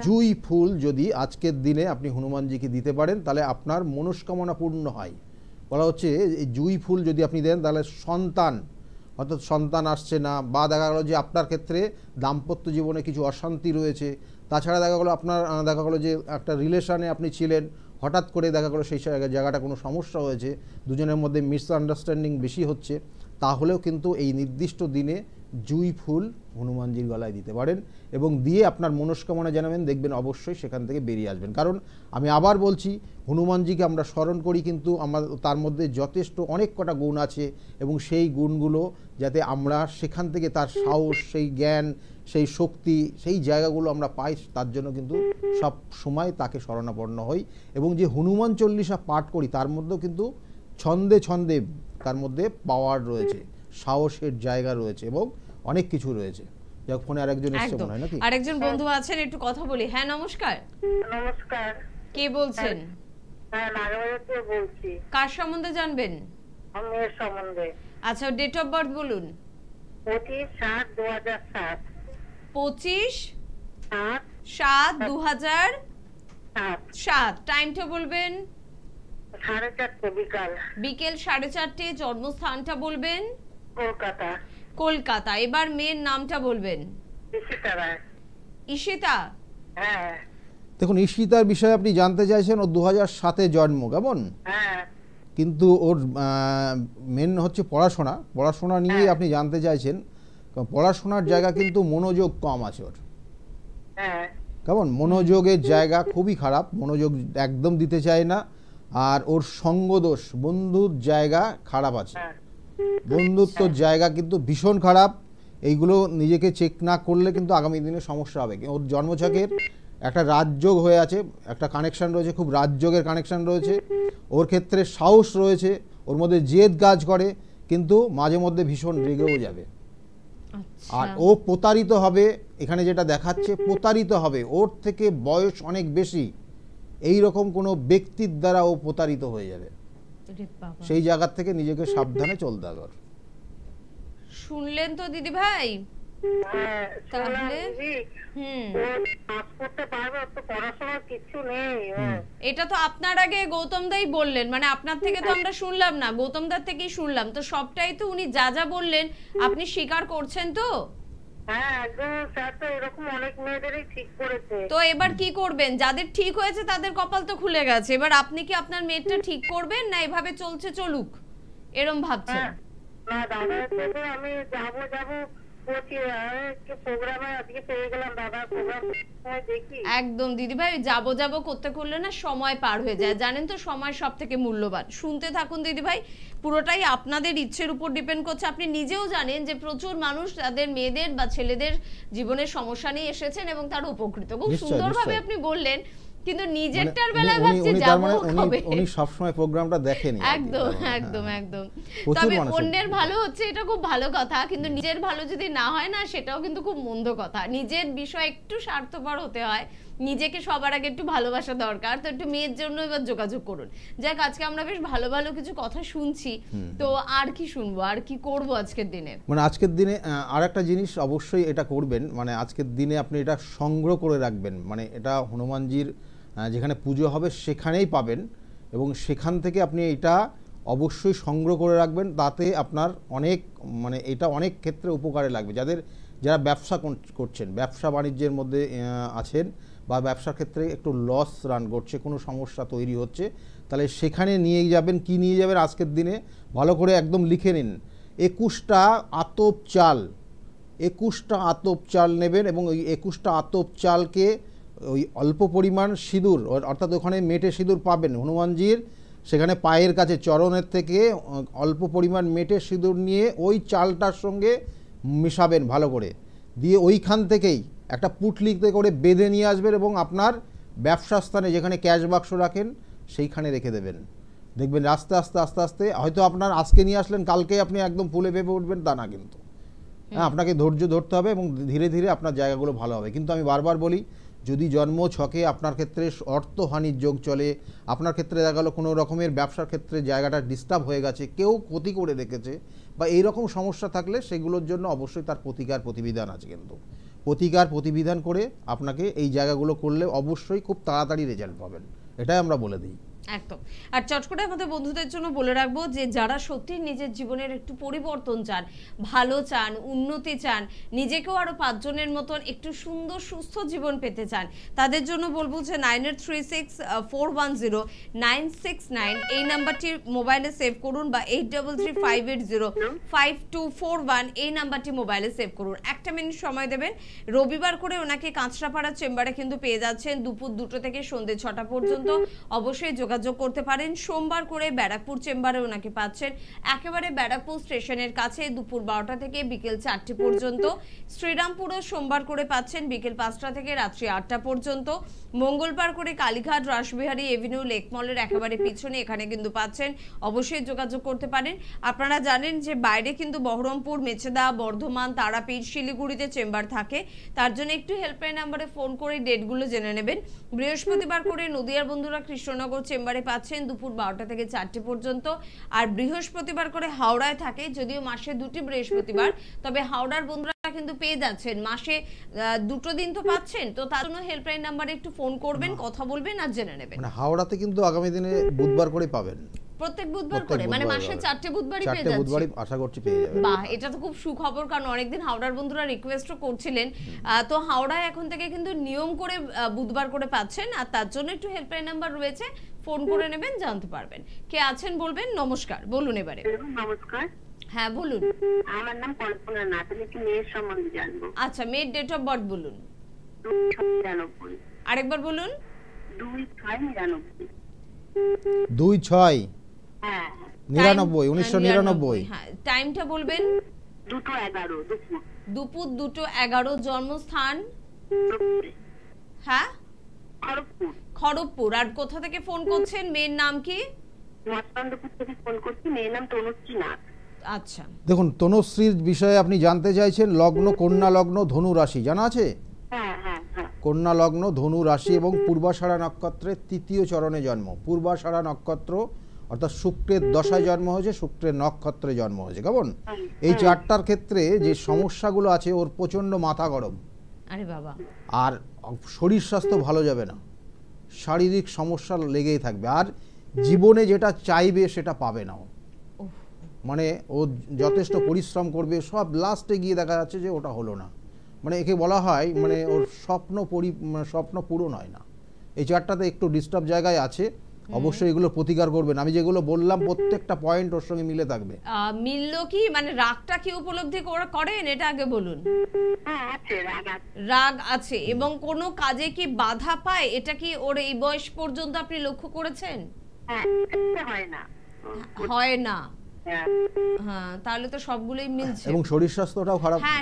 জুঁই ফুল যদি আজকের দিনে আপনি হনুমানজিকে দিতে পারেন তাহলে আপনার মনস্কামনা পূর্ণ হয়। বলা হচ্ছে এই জুঁই ফুল যদি আপনি দেন তাহলে অর্থাৎ সন্তান আসছে না, বা দেখা গেলো যে আপনার ক্ষেত্রে দাম্পত্য জীবনে কিছু অশান্তি রয়েছে, তাছাড়া দেখা গেলো যে একটা রিলেশনে আপনি ছিলেন, হঠাৎ করে দেখা গেলো সেই জায়গাটা কোনো সমস্যা হয়েছে, দুজনের মধ্যে মিসআন্ডারস্ট্যান্ডিং বেশি হচ্ছে, তাহলেও কিন্তু এই নির্দিষ্ট দিনে জুঁই ফুল হনুমানজির গলায় দিতে পারেন এবং দিয়ে আপনার মনস্কামনা জানাবেন, দেখবেন অবশ্যই সেখান থেকে বেরিয়ে আসবেন। কারণ আমি আবার বলছি, হনুমানজিকে আমরা স্মরণ করি কিন্তু তার মধ্যে যথেষ্ট অনেক কটা গুণ আছে এবং সেই গুণগুলো যাতে আমরা সেখান থেকে তার সাহস, সেই জ্ঞান, সেই শক্তি, সেই জায়গাগুলো আমরা পাই, তার জন্য কিন্তু সব সময় তাকে শরণাপন্ন হই। এবং যে হনুমান চল্লিশা পাঠ করি তার মধ্যেও কিন্তু ছন্দে ছন্দে তার মধ্যে পাওয়ার রয়েছে, সাহসের জায়গা রয়েছে এবং অনেক কিছু রয়েছে। যাক, ফোনে আরেকজন এসেছে মনে হয় নাকি? আরেকজন বন্ধু আছেন, একটু কথা বলি। হ্যাঁ, নমস্কার। নমস্কার। কে বলছেন? হ্যাঁ, নাগরবাজার থেকে বলছি। কার সম্বন্ধে জানবেন? আমি এর সম্বন্ধে। আচ্ছা, ডেট অফ বার্থ বলুন। 25/7/2007। 25/7/2007। টাইমটা বলবেন? 4:30 বিকাল। বিকেল 4:30। জন্মস্থানটা বলবেন? কলকাতা। কলকাতা। এবার মেয়ের নামটা বলবেন। ঈশিতা রায়। ঈশিতা? হ্যাঁ। দেখুন, ঈশিতার বিষয়ে আপনি জানতে চাইছেন, ও 2007-এ জন্ম, কেমন? হ্যাঁ। কিন্তু ওর মেন হচ্ছে পড়াশোনা নিয়ে আপনি জানতে চাইছেন। পড়াশোনার জায়গা কিন্তু মনোযোগ কম আছে ওর। হ্যাঁ। কেমন? মনোযোগের জায়গা খুবই খারাপ, মনোযোগ একদম দিতে চায় না। আর ওর সঙ্গদোষ, বন্ধুর জায়গা খারাপ আছে, বন্ধুত্বর জায়গা কিন্তু ভীষণ খারাপ। এইগুলো নিজেকে চেক না করলে কিন্তু আগামী দিনে সমস্যা হবে। ওর জন্মছকের একটা রাজযোগ হয়ে আছে, একটা কানেকশান রয়েছে, খুব রাজযোগের কানেকশান রয়েছে। ওর ক্ষেত্রে সাহস রয়েছে, ওর মধ্যে জেদ কাজ করে, কিন্তু মাঝে মধ্যে ভীষণ রেগেও যাবে। আর ও প্রতারিত হবে, এখানে যেটা দেখাচ্ছে প্রতারিত হবে, ওর থেকে বয়স অনেক বেশি এই রকম কোনো ব্যক্তির দ্বারা ও প্রতারিত হয়ে যাবে। সেই জায়গা থেকে নিজেকে সাবধানে চলতে হবে। শুনলেন তো দিদি ভাই? তাহলে এটা তো আপনার আগে গৌতম দাই বললেন, মানে আপনার থেকে তো আমরা শুনলাম না, গৌতম দার থেকেই শুনলাম। তো সবটাই তো উনি যা যা বললেন আপনি স্বীকার করছেন তো? হ্যাঁ, একদম স্যার, তো এরকম অনেক মেয়েদেরই ঠিক করেছে। তো এবার কি করবেন? যাদের ঠিক হয়েছে তাদের কপাল তো খুলে গেছে, এবার আপনি কি আপনার মেয়েটা ঠিক করবেন না এভাবে চলছে চলুক এরকম ভাবছেন? না দাদা, আমি যাবো প্রোগ্রামে আজকে পেয়ে গেলাম দাদা, প্রোগ্রাম দেখি। একদম দিদি ভাই, যাবো করতে করলে না সময় পার হয়ে যায়, জানেন তো? সময় সব থেকে মূল্যবান। শুনতে থাকুন দিদি ভাই, পুরোটাই আপনাদের ইচ্ছের উপর ডিপেন্ড করছে। আপনি নিজেও জানেন যে প্রচুর মানুষ তাদের মেয়েদের বা ছেলেদের জীবনের সমস্যা নিয়ে এসেছেন এবং তার উপকৃত। খুব সুন্দরভাবে আপনি বললেন, কিন্তু নিজেরটার বেলায় ভাবছি যাবো হবে। উনি সব সময় প্রোগ্রামটা দেখেন। একদম। তবে অন্যের ভালো হচ্ছে এটা খুব ভালো কথা, কিন্তু নিজের ভালো যদি না হয় না, সেটাও কিন্তু খুব মন্দ কথা। নিজের বিষয় একটু স্বার্থপর হতে হয়, নিজেকে সবার আগে একটু ভালোবাসা দরকার। তো একটু মেয়ের জন্য এবার যোগাযোগ করুন। যাক, আজকে আমরা বেশ ভালো ভালো কিছু কথা শুনছি, তো আর কি শুনবো, আর কি করব আজকের দিনে? মানে আজকের দিনে আর একটা জিনিস অবশ্যই এটা করবেন, মানে আজকের দিনে আপনি এটা সংগ্রহ করে রাখবেন। মানে এটা হনুমানজির যেখানে পুজো হবে সেখানেই পাবেন এবং সেখান থেকে আপনি এটা অবশ্যই সংগ্রহ করে রাখবেন। তাতে আপনার অনেক, মানে এটা অনেক ক্ষেত্রে উপকারে লাগবে। যারা ব্যবসা করছেন, ব্যবসা বাণিজ্যের মধ্যে আছেন বা ব্যবসার ক্ষেত্রে একটু লস রান করছে, কোনো সমস্যা তৈরি হচ্ছে, তাহলে সেখানে নিয়ে যাবেন। কি নিয়ে যাবেন আজকের দিনে? ভালো করে একদম লিখে নিন। 21টা আতপ চাল নেবেন এবং ওই 21টা আতপ চালকে ওই অল্প পরিমাণ সিঁদুর, অর্থাৎ ওখানে মেটে সিঁদুর পাবেন হনুমানজির, সেখানে পায়ের কাছে চরণের থেকে অল্প পরিমাণ মেটে সিঁদুর নিয়ে ওই চালটার সঙ্গে মেশাবেন ভালো করে, দিয়ে ওইখান থেকেই একটা পুটলিতে করে বেঁধে নিয়ে আসবেন এবং আপনার ব্যবসা স্থানে যেখানে ক্যাশ বাক্স রাখেন সেইখানে রেখে দেবেন। দেখবেন আস্তে আস্তে হয়তো আপনার আজকে নিয়ে আসলেন, কালকে আপনি একদম ফুলে ফেপে উঠবেন তা না, কিন্তু হ্যাঁ, আপনাকে ধৈর্য ধরতে হবে এবং ধীরে ধীরে আপনার জায়গাগুলো ভালো হবে। কিন্তু আমি বারবার বলি, যদি জন্ম ছকে আপনার ক্ষেত্রে অর্থহানির যোগ চলে, আপনার ক্ষেত্রে দেখা গেলো কোনো রকমের ব্যবসার ক্ষেত্রে জায়গাটা ডিস্টার্ব হয়ে গেছে, কেউ ক্ষতি করে রেখেছে বা এইরকম সমস্যা থাকলে সেগুলোর জন্য অবশ্যই তার প্রতিকার আছে। কিন্তু প্রতিবিধান করে আপনাকে এই জায়গাগুলো করলে অবশ্যই খুব তাড়াতাড়ি রেজাল্ট পাবেন, এটাই আমরা বলে দিই। একদম। আর চট করে আমাদের বন্ধুদের জন্য বলে রাখবো যে যারা সত্যি নিজের জীবনের একটু পরিবর্তন চান, ভালো চান, উন্নতি চান, নিজেকেও আরো 5 জনের মতন একটু সুন্দর সুস্থ জীবন পেতে চান, তাদের জন্য বলবো যে 9836410969 এই নাম্বারটি মোবাইলে সেভ করুন, বা 8335805241 এই নাম্বারটি মোবাইলে সেভ করুন। 1 মিনিট সময় দেবেন। রবিবার করে ওনাকে কাঁচরাপাড়া চেম্বারে কিন্তু পেয়ে যাচ্ছেন দুপুর 2টো থেকে সন্ধ্যে 6টা পর্যন্ত। অবশ্যই যোগাযোগ করতে পারেন। সোমবার করে ব্যারাকপুর চেম্বারে ওনাকে পাচ্ছেন একেবারে ব্যারাকপুর স্টেশনের কাছে দুপুর 12টা থেকে বিকেল 4টে পর্যন্ত। শ্রীরামপুরও সোমবার করে পাচ্ছেন বিকেল 5টা থেকে রাত্রি 8টা পর্যন্ত। মঙ্গলবার করে কালীঘাট রাসবিহারী এভিনিউ লেক মলের একেবারে পিছনে এখানে কিন্তু পাচ্ছেন। অবশ্যই যোগাযোগ করতে পারেন। আপনারা জানেন যে বাইরে কিন্তু বহরমপুর, মেচেদা, বর্ধমান, তারাপীঠ, শিলিগুড়িতে চেম্বার থাকে, তার জন্য একটু হেল্পলাইন নাম্বারে ফোন করে ডেটগুলো জেনে নেবেন। বৃহস্পতিবার করে নদিয়ার বন্ধুরা কৃষ্ণনগর চেম্বারে পাচ্ছেন দুপুর 12টা থেকে 4টে পর্যন্ত। আর বৃহস্পতিবার করে হাওড়ায় থাকে, যদিও মাসে 2টি বৃহস্পতিবার, তবে হাওড়ার বন্ধুরা কিন্তু পেয়ে যাচ্ছেন মাসে 2টো দিন তো পাচ্ছেন। তো তার জন্য হেল্পলাইন নাম্বারে একটু ফোন করবেন, কথা বলবেন আর জেনে নেবেন। মানে হাওড়াতে কিন্তু আগামী দিনে বুধবার করে পাবেন, প্রত্যেক বুধবার করে, মানে মাসে 4টে বুধবারই পেয়ে যাচ্ছেন। 4টে বুধবারই আশা করছি পেয়ে যাবেন। বাহ, এটা তো খুব সুখবর, কারণ অনেকদিন হাওড়ার বন্ধুরা রিকোয়েস্টও করছিলেন। তো হাওড়ায় এখন থেকে কিন্তু নিয়ম করে বুধবার করে পাচ্ছেন, আর তার জন্য একটু হেল্পলাইন নাম্বার রয়েছে, ফোন করে নেবেন, জানতে পারবেন। কে আছেন বলবেন। নমস্কার, বলুন এবারে। নমস্কার। হ্যাঁ বলুন। আমার নাম কল্পনা নাথ, আমি কি মেয়ের সম্বন্ধে জানবো। আচ্ছা, মেয়ের ডেট অফ বার্থ বলুন। 2/6/99। আরেকবার বলুন। 2/6/99। 2/6 হ্যাঁ 99, 1999। হ্যাঁ, টাইমটা বলবেন। 2:11 দুপুর 2:11। জন্মস্থান? হ্যাঁ খড়গপুর। খড়গপুর। আর কোথা থেকে ফোন করছেন? মেয়ের নাম কি? মৎস্যন্দপুর থেকে ফোন করছি, মেয়ের নাম তনুশ্রী নাথ। আচ্ছা, দেখুন, তনুশ্রীর বিষয়ে আপনি জানতে চাইছেন। লগ্ন কন্যা লগ্ন, ধনু রাশি জানা আছে? হ্যাঁ হ্যাঁ হ্যাঁ। কন্যা লগ্ন, ধনু রাশি এবং পূর্বাষাঢ়া নক্ষত্রের 3য় চরণে জন্ম। পূর্বাষাঢ়া নক্ষত্র অর্থাৎ শুক্রের দশায় জন্ম হয়েছে, শুক্রের নক্ষত্রে জন্ম হয়েছে। কেমন? এই চারটার ক্ষেত্রে যে সমস্যাগুলো আছে, ওর প্রচণ্ড মাথা গরম, আরে বাবা, আর শরীর স্বাস্থ্য ভালো যাবে না, শারীরিক সমস্যা লেগেই থাকবে, আর জীবনে যেটা চাইবে সেটা পাবে না। মানে ও যথেষ্ট পরিশ্রম করবে, সব লাস্টে গিয়ে দেখা যাচ্ছে যে ওটা হলো না। মানে একে বলা হয় মানে ওর স্বপ্ন পূরণ হয় না। এই চারটাতে একটু ডিস্টার্ব জায়গায় আছে। অবশ্যই এগুলো প্রতিকার করবেন। আমি যেগুলো বললাম প্রত্যেকটা পয়েন্ট ওর সঙ্গে মিলে থাকবে। মিললো কি? মানে রাগটা কি উপলব্ধি করেন, এটা আগে বলুন। হ্যাঁ আছে, রাগ আছে, এবং কোনো কাজে কি বাধা পায়? এটা কি ওর এই বয়স পর্যন্ত আপনি লক্ষ্য করেছেন? হ্যাঁ হয় না। হয় না। হ্যাঁ, তাহলে তো সবগুলোই মিলছে। এবং শরীর স্বাস্থ্যটাও খারাপ। হ্যাঁ,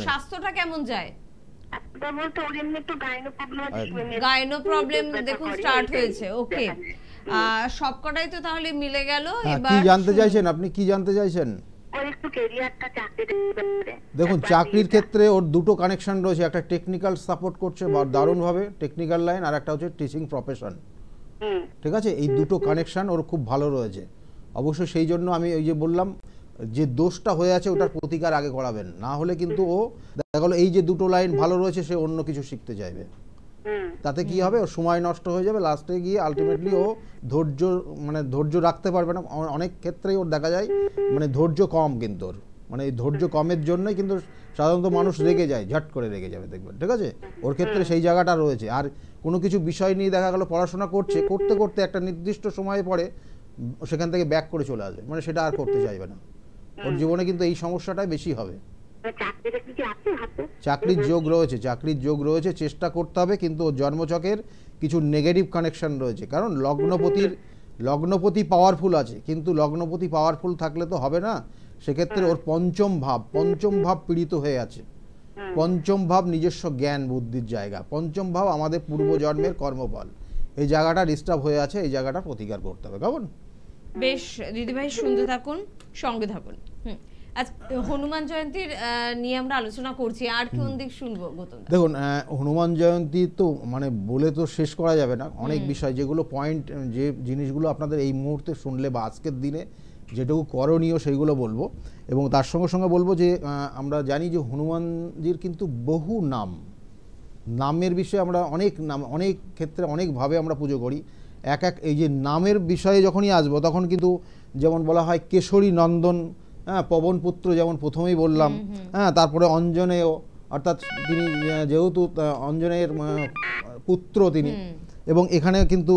স্বাস্থ্যটা কেমন যায়? গাইনো প্রবলেম দেখুন স্টার্ট হয়েছে। ওকে, সবকটাই তো তাহলে মিলে গেল। এবার কি জানতে চাইছেন আপনি? কি জানতে চাইছেন? দেখুন, চাকরির ক্ষেত্রে ওর 2টো কানেকশন রয়েছে। একটা টেকনিক্যাল সাপোর্ট করছে দারুণভাবে, টেকনিক্যাল লাইন, আর একটা হচ্ছে টিচিং প্রফেশন। ঠিক আছে, এই 2টো কানেকশন ওর খুব ভালো রয়েছে। অবশ্যই সেই জন্য আমি ওই যে বললাম, যে দোষটা হয়ে আছে ওটার প্রতিকার আগে করাবেন, না হলে কিন্তু ও দেখা গেল এই যে 2টো লাইন ভালো রয়েছে, সে অন্য কিছু শিখতে চাইবে। তাতে কি হবে? ওর সময় নষ্ট হয়ে যাবে, লাস্টে গিয়ে আলটিমেটলি ও ধৈর্য রাখতে পারবে না। অনেক ক্ষেত্রেই ওর দেখা যায় মানে ধৈর্য কম, কিন্তু ওর মানে এই ধৈর্য কমের জন্যই কিন্তু সাধারণত মানুষ রেগে যায়, ঝট করে রেগে যাবে দেখবেন। ঠিক আছে, ওর ক্ষেত্রে সেই জায়গাটা রয়েছে। আর কোনো কিছু বিষয় নিয়ে দেখা গেল পড়াশোনা করতে করতে একটা নির্দিষ্ট সময়ে পরে সেখান থেকে ব্যাক করে চলে আসবে, মানে সেটা আর করতে চাইবে না। ওর জীবনে কিন্তু এই সমস্যাটাই বেশি হবে। চাকরির যোগ রয়েছে, চেষ্টা করতে হবে, কিন্তু ওর জন্মছকের কিছু নেগেটিভ কানেকশন রয়েছে। কারণ লগ্নপতি পাওয়ারফুল আছে, কিন্তু লগ্নপতি পাওয়ারফুল থাকলে তো হবে না। সেক্ষেত্রে ওর পঞ্চম ভাব পীড়িত হয়ে আছে। পঞ্চম ভাব নিজস্ব জ্ঞান বুদ্ধির জায়গা। পঞ্চম ভাব আমাদের পূর্বজন্মের কর্মফল। এই জায়গাটা ডিস্টার্ব হয়ে আছে, এই জায়গাটা প্রতিকার করতে হবে। কেমন? বেশ, দিদি ভাই শুনতে থাকুন, সঙ্গে থাকুন। আজ হনুমান জয়ন্তীর নিয়ে আমরা আলোচনা করছি, আর কোন দিক শুনবো গৌতম? দেখুন, হনুমান জয়ন্তী তো মানে বলে তো শেষ করা যাবে না। অনেক বিষয়, যেগুলো পয়েন্ট, যে জিনিসগুলো আপনাদের এই মুহূর্তে শুনলে বা আজকের দিনে যেটুকু করণীয় সেইগুলো বলবো। এবং তার সঙ্গে সঙ্গে বলবো যে আমরা জানি যে হনুমানজির কিন্তু বহু নামের বিষয়ে আমরা অনেক ক্ষেত্রে অনেকভাবে আমরা পুজো করি। এই যে নামের বিষয়ে যখনই আসবো তখন কিন্তু যেমন বলা হয় কেশরী নন্দন, হ্যাঁ, পবনপুত্র যেমন প্রথমেই বললাম, হ্যাঁ, তারপরে অঞ্জনেয়, অর্থাৎ তিনি যেহেতু অঞ্জনেয়ের পুত্র তিনি, এবং এখানে কিন্তু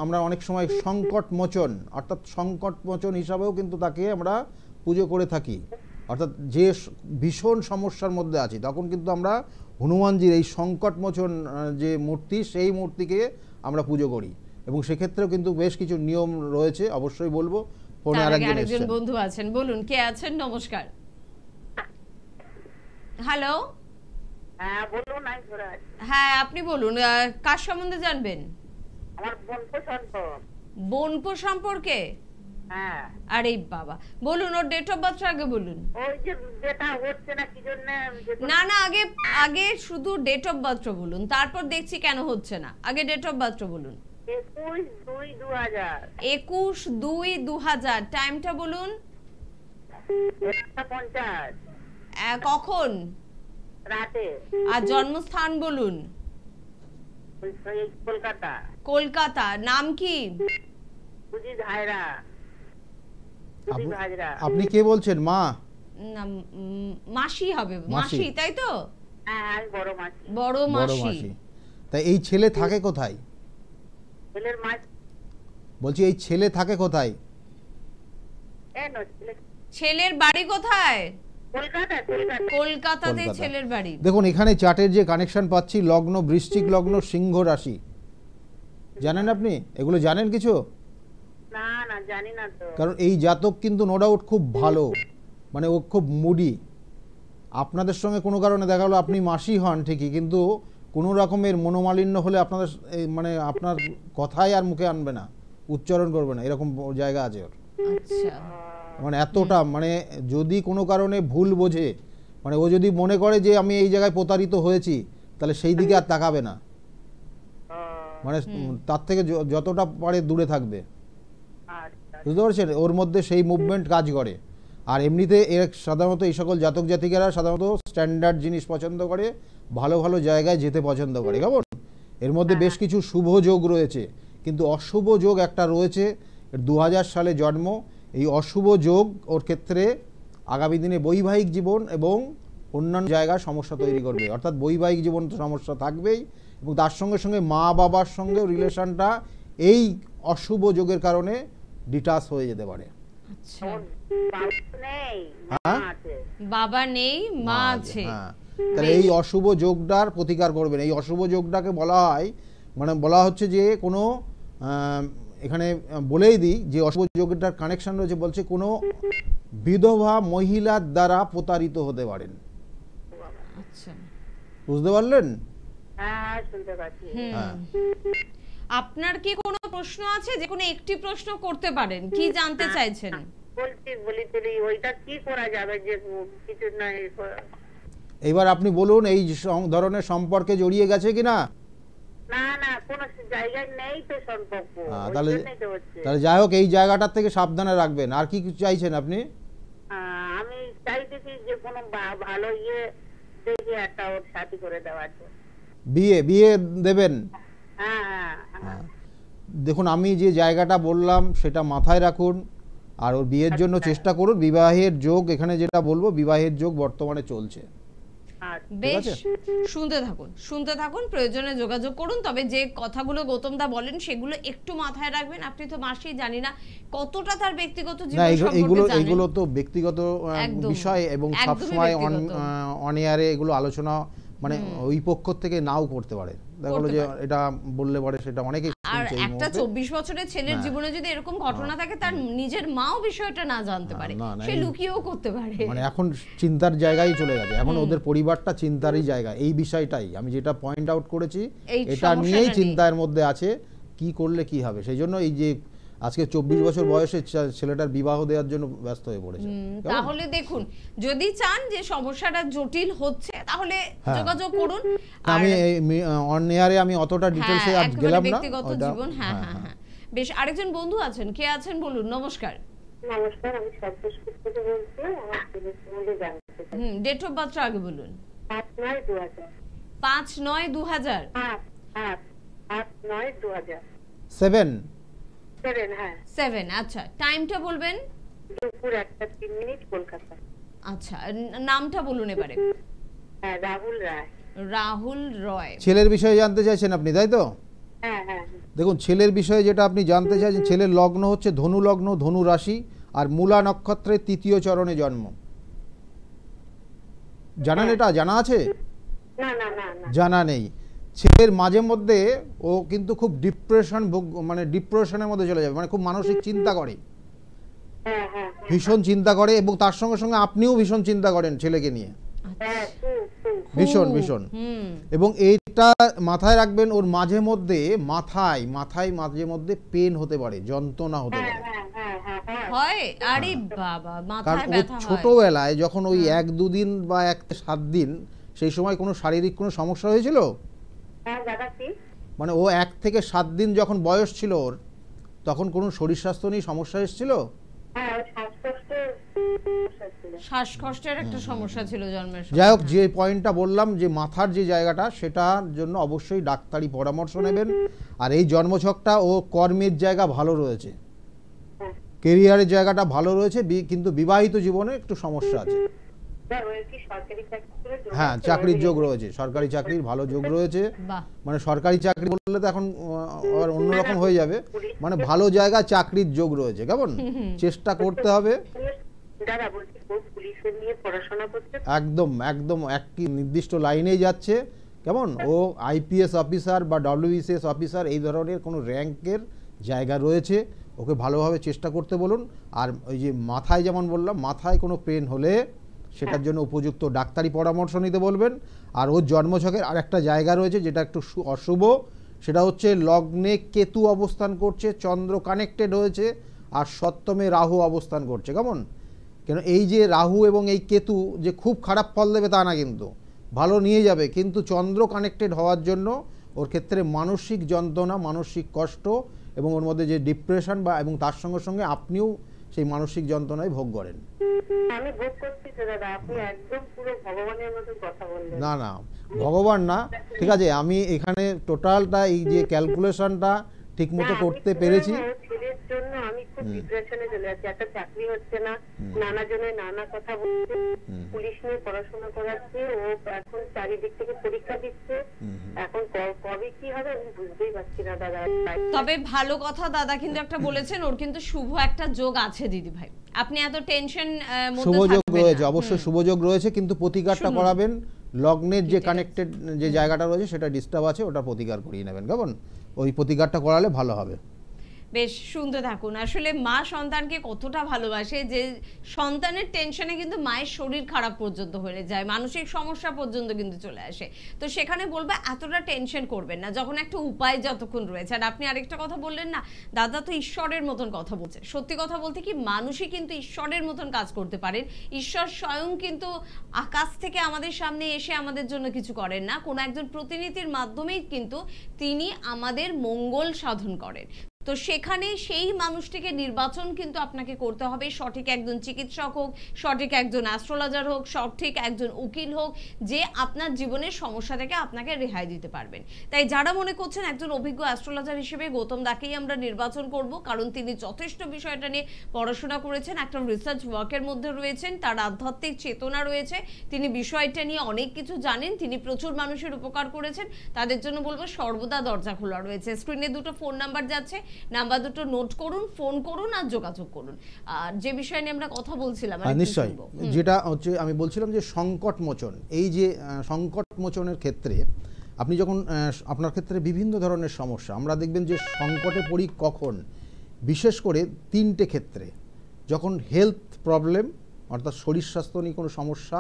আমরা অনেক সময় সংকট মোচন, অর্থাৎ সংকট মোচন হিসাবেও কিন্তু তাকে আমরা পুজো করে থাকি। অর্থাৎ যে ভীষণ সমস্যার মধ্যে আছি তখন কিন্তু আমরা হনুমানজির এই সংকট মোচন যে মূর্তি, সেই মূর্তিকে আমরা পুজো করি, এবং সেক্ষেত্রেও কিন্তু বেশ কিছু নিয়ম রয়েছে, অবশ্যই বলবো। ফোনে আরেকজন বন্ধু আছেন, বলুন কে আছেন? নমস্কার। হ্যালো, হ্যাঁ বলুন। হ্যাঁ আপনি বলুন, কার সম্বন্ধে জানবেন? আমার বোনপো সম্পর্ক। বোনপো সম্পর্কে? হ্যাঁ। আরে বাবা, বলুন ওর ডেট অফ বার্থ আগে বলুন। ওই যে যেটা হচ্ছে না কি জন্য। না না, আগে শুধু ডেট অফ বার্থ বলুন, তারপর দেখছি কেন হচ্ছে না। আগে ডেট অফ বার্থ বলুন। 21/2/2000। 21/2/2000। টাইমটা বলুন। 1:50। কখন? রাতে। আর জন্মস্থান বলুন। কলকাতা। কলকাতা। নাম কি? সুজিত হাজরা। সুজিত হাজরা। আপনি কে বলছেন? মা না, মাসি হবে। মাসি, তাই তো? হ্যাঁ, বড় মাসি। বড় মাসি। তাই এই ছেলে থাকে কোথায়? ছেলের মা বলছি এই ছেলে থাকে কোথায়? ছেলের বাড়ি কোথায়? কলকাতাতে ছেলের বাড়ি। দেখুন এখানে চার্টের যে কানেকশন পাচ্ছি, লগ্ন বৃশ্চিক লগ্ন, সিংহ রাশি, জানেন আপনি এগুলো? জানেন কিছু? না না, জানি না তো। কারণ এই জাতক কিন্তু নো ডাউট খুব ভালো, মানে ও খুব মুডি। আপনাদের সঙ্গে কোনো কারণে দেখা হলো আপনি মাসি হন ঠিকই, কিন্তু কোনো রকমের মনোমালিন্য হলে আপনাদের মানে আপনার কথাই আর মুখে আনবে না, উচ্চারণ করবে না, এরকম জায়গা আছে ওর। আচ্ছা, মানে এতটা, মানে যদি কোনো কারণে ভুল বোঝে, মানে ও যদি মনে করে যে আমি এই জায়গায় প্রতারিত হয়েছি, তাহলে সেই দিকে আর তাকাবে না, মানে তার থেকে যতটা পারে দূরে থাকবে, বুঝতে পারছেন? ওর মধ্যে সেই মুভমেন্ট কাজ করে। আর এমনিতে সাধারণত এই সকল জাতক জাতিকারা সাধারণত স্ট্যান্ডার্ড জিনিস পছন্দ করে, ভালো ভালো জায়গায় যেতে পছন্দ করে, কেমন? এর মধ্যে বেশ কিছু শুভ যোগ রয়েছে, কিন্তু অশুভ যোগ একটা রয়েছে। 2000 সালে জন্ম। এই অশুভ যোগ ওর ক্ষেত্রে আগামী দিনে বৈবাহিক জীবন এবং অন্যান্য জায়গায় সমস্যা তৈরি করবে। অর্থাৎ বৈবাহিক জীবন তো সমস্যা থাকবেই, এবং তার সঙ্গে সঙ্গে মা বাবার সঙ্গে রিলেশনটা এই অশুভ যোগের কারণে ডিটাচ হয়ে যেতে পারে। আচ্ছা, বাবা নেই, মা আছে। হ্যাঁ, তাহলে এই অশুভ যোগটার প্রতিকার করবেন। এই অশুভ যোগটাকে বলা হয়, মানে বলা হচ্ছে যে কোনো এখানে বলেই দিই যে অশুভ যোগটার কানেকশন রয়েছে, বলছে কোনো বিধবা মহিলার দ্বারা প্রতারিত হতে পারেন। আচ্ছা, বুঝতে পারলেন? হ্যাঁ, শুনতে পাচ্ছি। হ্যাঁ। আপনার কি কোনো প্রশ্ন আছে? যে কোনো একটি প্রশ্ন করতে পারেন। কি জানতে চাইছেন? বলি ওইটা কি করা যাবে যে কিছু নাই? এবার আপনি বলুন এই ধরনের সম্পর্কে জড়িয়ে গেছে কিনা? না না, কোনো জায়গায় নেই তো সম্পর্ক। তাহলে যাই হোক, এই জায়গাটার থেকে সাবধানে রাখবেন। আর কি চাইছেন আপনি? আমি চাইতেছি যে কোনো ভালো দেখে একটা ওর সাথী করে দেওয়ার জন্য। বিয়ে দেবেন? হ্যাঁ। দেখুন, আমি যে জায়গাটা বললাম সেটা মাথায় রাখুন, আর ওর বিয়ের জন্য চেষ্টা করুন। বিবাহের যোগ, এখানে যেটা বলবো, বিবাহের যোগ বর্তমানে চলছে। বেশ, শুনতে থাকুন, প্রয়োজনে যোগাযোগ করুন। তবে যে কথাগুলো গৌতম দা বলেন সেগুলো একটু মাথায় রাখবেন। আপনি তো মাসি, জানি না কতটা তার ব্যক্তিগত জীবন সম্পর্কে জানেন। এগুলো তো ব্যক্তিগত বিষয়, এবং সবসময় অন এয়ারে এগুলো আলোচনা মানে ওই পক্ষ থেকে নাও করতে পারে। দেখা গেলো যে এটা বললে পরে সেটা অনেকেই আর একটা 24 বছরের ছেলের জীবনে যদি এরকম ঘটনা থাকে, তার নিজের মাও বিষয়টা না জানতে পারে, সে লুকিয়েও করতে পারে। মানে এখন চিন্তার জায়গায় চলে গেছে, এখন ওদের পরিবারটা চিন্তারই জায়গা। এই বিষয়টাই আমি যেটা পয়েন্ট আউট করেছি, এটা নিয়েই চিন্তার মধ্যে আছে, কি করলে কি হবে। সেই জন্য এই যে আজকে 24 বছর বয়সে ছেলেটার বিবাহ দেওয়ার জন্য ব্যস্ত হয়ে পড়েছে। তাহলে দেখুন, যদি চান যে সমস্যাটা জটিল হচ্ছে, তাহলে যোগাযোগ করুন। আমি অন এয়ারে আমি অতটা ডিটেইলসে আজ গেলাম না, ব্যক্তিগত জীবন। হ্যাঁ। বেশ, আরেকজন বন্ধু আছেন, কে আছেন বলুন। নমস্কার। নমস্কার, আমি সন্তোষপুর থেকে বলছি। আমার ছেলের সম্বন্ধে জানতে চাই। ডেট অফ বার্থ আগে বলুন। 5/9/2000। 5/9/2000। 5/9/2000। 7 7, হ্যাঁ 7, আচ্ছা টাইমটা বলবেন। দুপুর 1:03 কলকাতা। আচ্ছা নামটা বলুন এবারে। হ্যাঁ রাহুল রায়। রাহুল রয়। ছেলের বিষয়ে জানতে চাইছেন আপনি, তাই তো? হ্যাঁ হ্যাঁ দেখুন, ছেলের বিষয়ে যেটা আপনি জানতে চাইছেন, ছেলের লগ্ন হচ্ছে ধনু লগ্ন, ধনু রাশি, আর মূলা নক্ষত্রের 3য় চরণে জন্ম। জানেন এটা? জানা আছে? না না না না জানা নেই। ছেলের মাঝে মধ্যে ও কিন্তু খুব মানে ডিপ্রেশনের মধ্যে চলে যাবে, মানে খুব মানসিক চিন্তা করে, হ্যাঁ হ্যাঁ ভীষণ চিন্তা করে, এবং তার সঙ্গে সঙ্গে আপনিও ভীষণ চিন্তা করেন ছেলেকে নিয়ে, হ্যাঁ ভীষণ ভীষণ। এবং এইটা মাথায় রাখবেন, ওর মাঝে মধ্যে মাথায় মাঝে মধ্যে পেন হতে পারে, যন্ত্রণা হতে পারে। হয়? আরে বাবা, কারণ মাথায় ও ব্যথা হয়। ছোটবেলায় যখন ওই 1-2 দিন বা 7 দিন, সেই সময় কোনো শারীরিক কোনো সমস্যা হয়েছিল? হ্যাঁ দাদা কি মানে ও 1 থেকে 7 দিন যখন বয়স ছিল ওর, তখন কোনো শরীর স্বাস্থ্য নিয়ে সমস্যা এসেছিল? হ্যাঁ শ্বাসকষ্টের একটা সমস্যা ছিল জন্মের সময়। যাই হোক, যে পয়েন্টটা বললাম যে মাথার যে জায়গাটা, সেটার জন্য অবশ্যই ডাক্তারি পরামর্শ নেবেন। আর এই জন্মছকটা ও কর্মের জায়গা ভালো রয়েছে, কেরিয়ারের জায়গাটা ভালো রয়েছে, কিন্তু বিবাহিত জীবনে একটু সমস্যা আছে। হ্যাঁ, চাকরির যোগ রয়েছে, সরকারি চাকরির ভালো যোগ রয়েছে। বাহ, মানে সরকারি চাকরি বললে তো এখন আর অন্যরকম হয়ে যাবে, মানে ভালো জায়গায় চাকরির যোগ রয়েছে। কেমন? চেষ্টা করতে হবে। দাদা বলছি পুলিশের নিয়ে পড়াশোনা করতে একদম একদম একটি নির্দিষ্ট লাইনেই যাচ্ছে। কেমন? ও আইপিএস অফিসার বা ডব্লিউবিসিএস অফিসার এই ধরনের কোনো র্যাঙ্কের জায়গা রয়েছে, ওকে ভালোভাবে চেষ্টা করতে বলুন। আর ওই যে মাথায়, যেমন বললাম, মাথায় কোনো পেন হলে সেটার জন্য উপযুক্ত ডাক্তারি পরামর্শ নিতে বলবেন। আর ওর জন্মছকের আর একটা জায়গা রয়েছে যেটা একটু অশুভ, সেটা হচ্ছে লগ্নে কেতু অবস্থান করছে, চন্দ্র কানেক্টেড হয়েছে, আর সপ্তমে রাহু অবস্থান করছে। কেমন? কেন এই যে রাহু এবং এই কেতু যে খুব খারাপ ফল দেবে তা না, কিন্তু ভালো নিয়ে যাবে, কিন্তু চন্দ্র কানেক্টেড হওয়ার জন্য ওর ক্ষেত্রে মানসিক যন্ত্রণা, মানসিক কষ্ট, এবং ওর মধ্যে যে ডিপ্রেশন বা, এবং তার সঙ্গে সঙ্গে আপনিও সেই মানসিক যন্ত্রণায় ভোগ করেন। আমি ভোগ করছি তো দাদা, আপনি একদম পুরো ভগবানের মতো কথা বললেন। না না, ভগবান না, ঠিক আছে, আমি এখানে টোটালটা এই যে ক্যালকুলেশনটা ঠিক মতো করতে পেরেছি। ছেলের জন্য আমি খুব ডিপ্রেশনে চলে যাচ্ছি, একটা চাকরি হচ্ছে না, নানা জনে নানা কথা বলছে, পুলিশ নিয়ে পড়াশোনা করাচ্ছে, ও এখন চারিদিক থেকে পরীক্ষা দিচ্ছে, এখন কবে কি হবে আমি বুঝতেই পারছি না দাদা। তবে ভালো কথা দাদা কিন্তু একটা বলেছেন, ওর কিন্তু শুভ একটা যোগ আছে দিদি ভাই, আপনি এত টেনশন মধ্যে শুভ যোগ থাকবেন রয়েছে, না। অবশ্যই শুভ যোগ রয়েছে, কিন্তু প্রতিকারটা করাবেন। লগ্নের যে কানেক্টেড যে জায়গাটা রয়েছে সেটা ডিস্টার্ব আছে, ওটা প্রতিকার করিয়ে নেবেন। কেমন? ওই প্রতিকারটা করালে ভালো হবে। বেশ, শুনতে থাকুন। আসলে মা সন্তানকে কতটা ভালোবাসে যে সন্তানের টেনশনে কিন্তু মায়ের শরীর খারাপ পর্যন্ত হয়ে যায়, মানসিক সমস্যা পর্যন্ত কিন্তু চলে আসে। তো সেখানে বলবে এতটা টেনশন করবেন না, যখন একটা উপায় যতক্ষণ রয়েছে। আর আপনি আরেকটা কথা বললেন না, দাদা তো ঈশ্বরের মতন কথা বলছে। সত্যি কথা বলতে কি, মানুষই কিন্তু ঈশ্বরের মতন কাজ করতে পারেন। ঈশ্বর স্বয়ং কিন্তু আকাশ থেকে আমাদের সামনে এসে আমাদের জন্য কিছু করেন না, কোনো একজন প্রতিনিধির মাধ্যমেই কিন্তু তিনি আমাদের মঙ্গল সাধন করেন। তো সেখানে সেই মানুষটিকে নির্বাচন কিন্তু আপনাকে করতে হবে। সঠিক একজন চিকিৎসক হোক, সঠিক একজন অ্যাস্ট্রোলজার হোক, সঠিক একজন উকিল হোক, যে আপনার জীবনের সমস্যা থেকে আপনাকে রেহাই দিতে পারবেন। তাই যারা মনে করছেন একজন অভিজ্ঞ অ্যাস্ট্রোলজার হিসেবে গৌতম দাকেই আমরা নির্বাচন করব, কারণ তিনি যথেষ্ট বিষয়টা নিয়ে পড়াশোনা করেছেন, একটা রিসার্চ ওয়ার্কের মধ্যে রয়েছেন, তার আধ্যাত্মিক চেতনা রয়েছে, তিনি বিষয়টা নিয়ে অনেক কিছু জানেন, তিনি প্রচুর মানুষের উপকার করেছেন, তাদের জন্য বলবো সর্বদা দরজা খোলা রয়েছে। স্ক্রিনে দুটো ফোন নাম্বার যাচ্ছে, নাম্বার দুটো নোট করুন, ফোন করুন আর যোগাযোগ করুন। আর যে বিষয় নিয়ে আমরা কথা বলছিলাম, নিশ্চয়ই, যেটা হচ্ছে আমি বলছিলাম যে সংকট মোচন, এই যে সংকট মোচনের ক্ষেত্রে আপনি যখন আপনার ক্ষেত্রে বিভিন্ন ধরনের সমস্যা, আমরা দেখবেন যে সংকটে পড়ি কখন, বিশেষ করে 3টে ক্ষেত্রে। যখন হেলথ প্রবলেম, অর্থাৎ শরীর স্বাস্থ্য নিয়ে কোনো সমস্যা,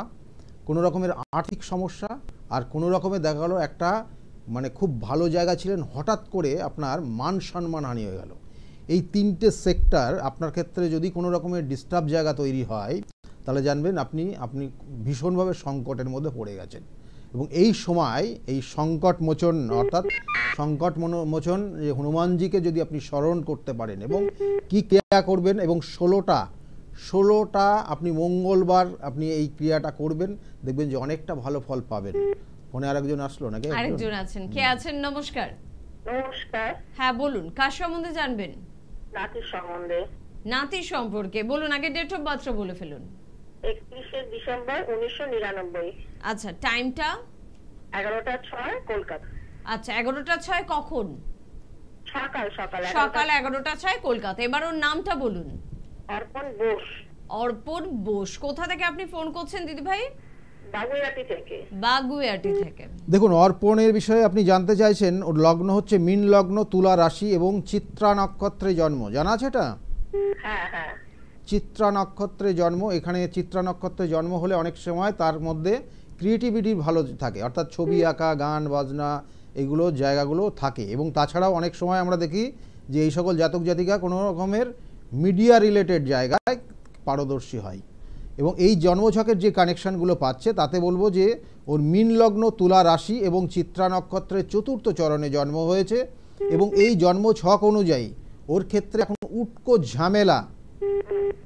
কোনো রকমের আর্থিক সমস্যা, আর কোনো রকমের দেখা গেলো একটা মানে খুব ভালো জায়গা ছিলেন, হঠাৎ করে আপনার মান সম্মান হানি হয়ে গেল। এই 3টে সেক্টর আপনার ক্ষেত্রে যদি কোনো রকমের ডিস্টার্ব জায়গা তৈরি হয়, তাহলে জানবেন আপনি ভীষণভাবে সংকটের মধ্যে পড়ে গেছেন। এবং এই সময় এই সংকট মোচন, অর্থাৎ সংকট মোচন যে হনুমানজিকে যদি আপনি স্মরণ করতে পারেন, এবং কি ক্রিয়া করবেন, এবং 16টা আপনি মঙ্গলবার আপনি এই ক্রিয়াটা করবেন, দেখবেন যে অনেকটা ভালো ফল পাবেন। ফোনে আরেকজন আসলো নাকি? আরেকজন আছেন, কে আছেন? নমস্কার। নমস্কার। হ্যাঁ বলুন, কার সম্বন্ধে জানবেন? নাতির সম্বন্ধে। নাতি সম্পর্কে বলুন, আগে ডেট অফ বার্থ বলে ফেলুন। 31শে ডিসেম্বর 1999। আচ্ছা, টাইমটা? 11টা 6 কলকাতা। আচ্ছা, 11টা 6 কখন? সকাল সকাল 11টা 6 কলকাতা। এবার ওর নামটা বলুন। অর্পণ বোস। অর্পণ বোস। কোথা থেকে আপনি ফোন করছেন দিদি ভাই? বাগুইয়াটি থেকে। বাগুইয়াটি থেকে। দেখুন, অর্পণের বিষয়ে আপনি জানতে চাইছেন, ওর লগ্ন হচ্ছে মীন লগ্ন, তুলা রাশি এবং চিত্রা নক্ষত্রে জন্ম। জানা আছে এটা? হ্যাঁ হ্যাঁ। চিত্রা নক্ষত্রে জন্ম। এখানে চিত্রা নক্ষত্রে জন্ম হলে অনেক সময় তার মধ্যে ক্রিয়েটিভিটি ভালো থাকে, অর্থাৎ ছবি আঁকা, গান বাজনা, এগুলো জায়গাগুলো থাকে। এবং তাছাড়াও অনেক সময় আমরা দেখি যে এই সকল জাতক জাতিকা কোনো রকমের মিডিয়া রিলেটেড জায়গায় পারদর্শী হয়। এবং এই জন্মছকের যে কানেকশানগুলো পাচ্ছে তাতে বলবো যে ওর মীন লগ্ন, তুলা রাশি এবং চিত্রা নক্ষত্রের চতুর্থ চরণে জন্ম হয়েছে। এবং এই জন্মছক অনুযায়ী ওর ক্ষেত্রে এখন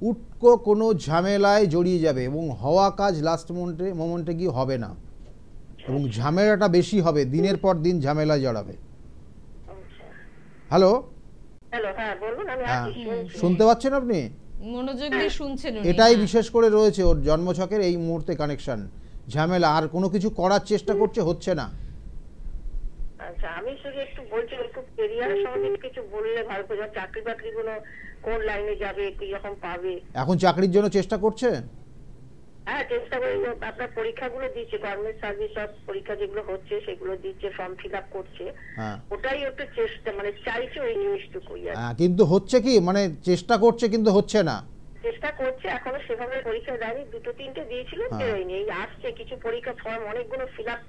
উটকো কোনো ঝামেলায় জড়িয়ে যাবে এবং হওয়া কাজ লাস্ট মোমেন্টে গিয়ে হবে না, এবং ঝামেলাটা বেশি হবে, দিনের পর দিন ঝামেলায় জড়াবে। হ্যালো, হ্যাঁ বলুন। আমি শুনতে পাচ্ছেন আপনি? মনোযোগ দিয়ে শুনছেন উনি। এটাই বিশেষ করে রয়েছে ওর জন্মছকের এই মুহূর্তে কানেকশন। ঝামেলা, আর কোনো কিছু করার চেষ্টা করছে, হচ্ছে না। আচ্ছা, আমি শুধু একটু বলছি, একটু ক্যারিয়ারের সম্বন্ধে কিছু বললে ভালো করে। চাকরি বাকরি গুলো কোন লাইনে যাবে, কি রকম পাবে? এখন চাকরির জন্য চেষ্টা করছে? হ্যাঁ, চেষ্টা করে। আপনার পরীক্ষাগুলো দিচ্ছে, গভর্নমেন্ট সার্ভিস সব পরীক্ষা যেগুলো হচ্ছে সেগুলো দিচ্ছে, ফর্ম ফিল আপ করছে। ওটাই একটু চেষ্টা, মানে চাইছে ওই জিনিসটুকুই। কিন্তু হচ্ছে কি, মানে চেষ্টা করছে কিন্তু হচ্ছে না। চেষ্টা করছে, এখনো সেভাবে পরীক্ষা দেয়নি। 2-3টে দিয়েছিল, বেরোয়নি। এই আসছে কিছু পরীক্ষা, ফর্ম অনেকগুলো ফিল আপ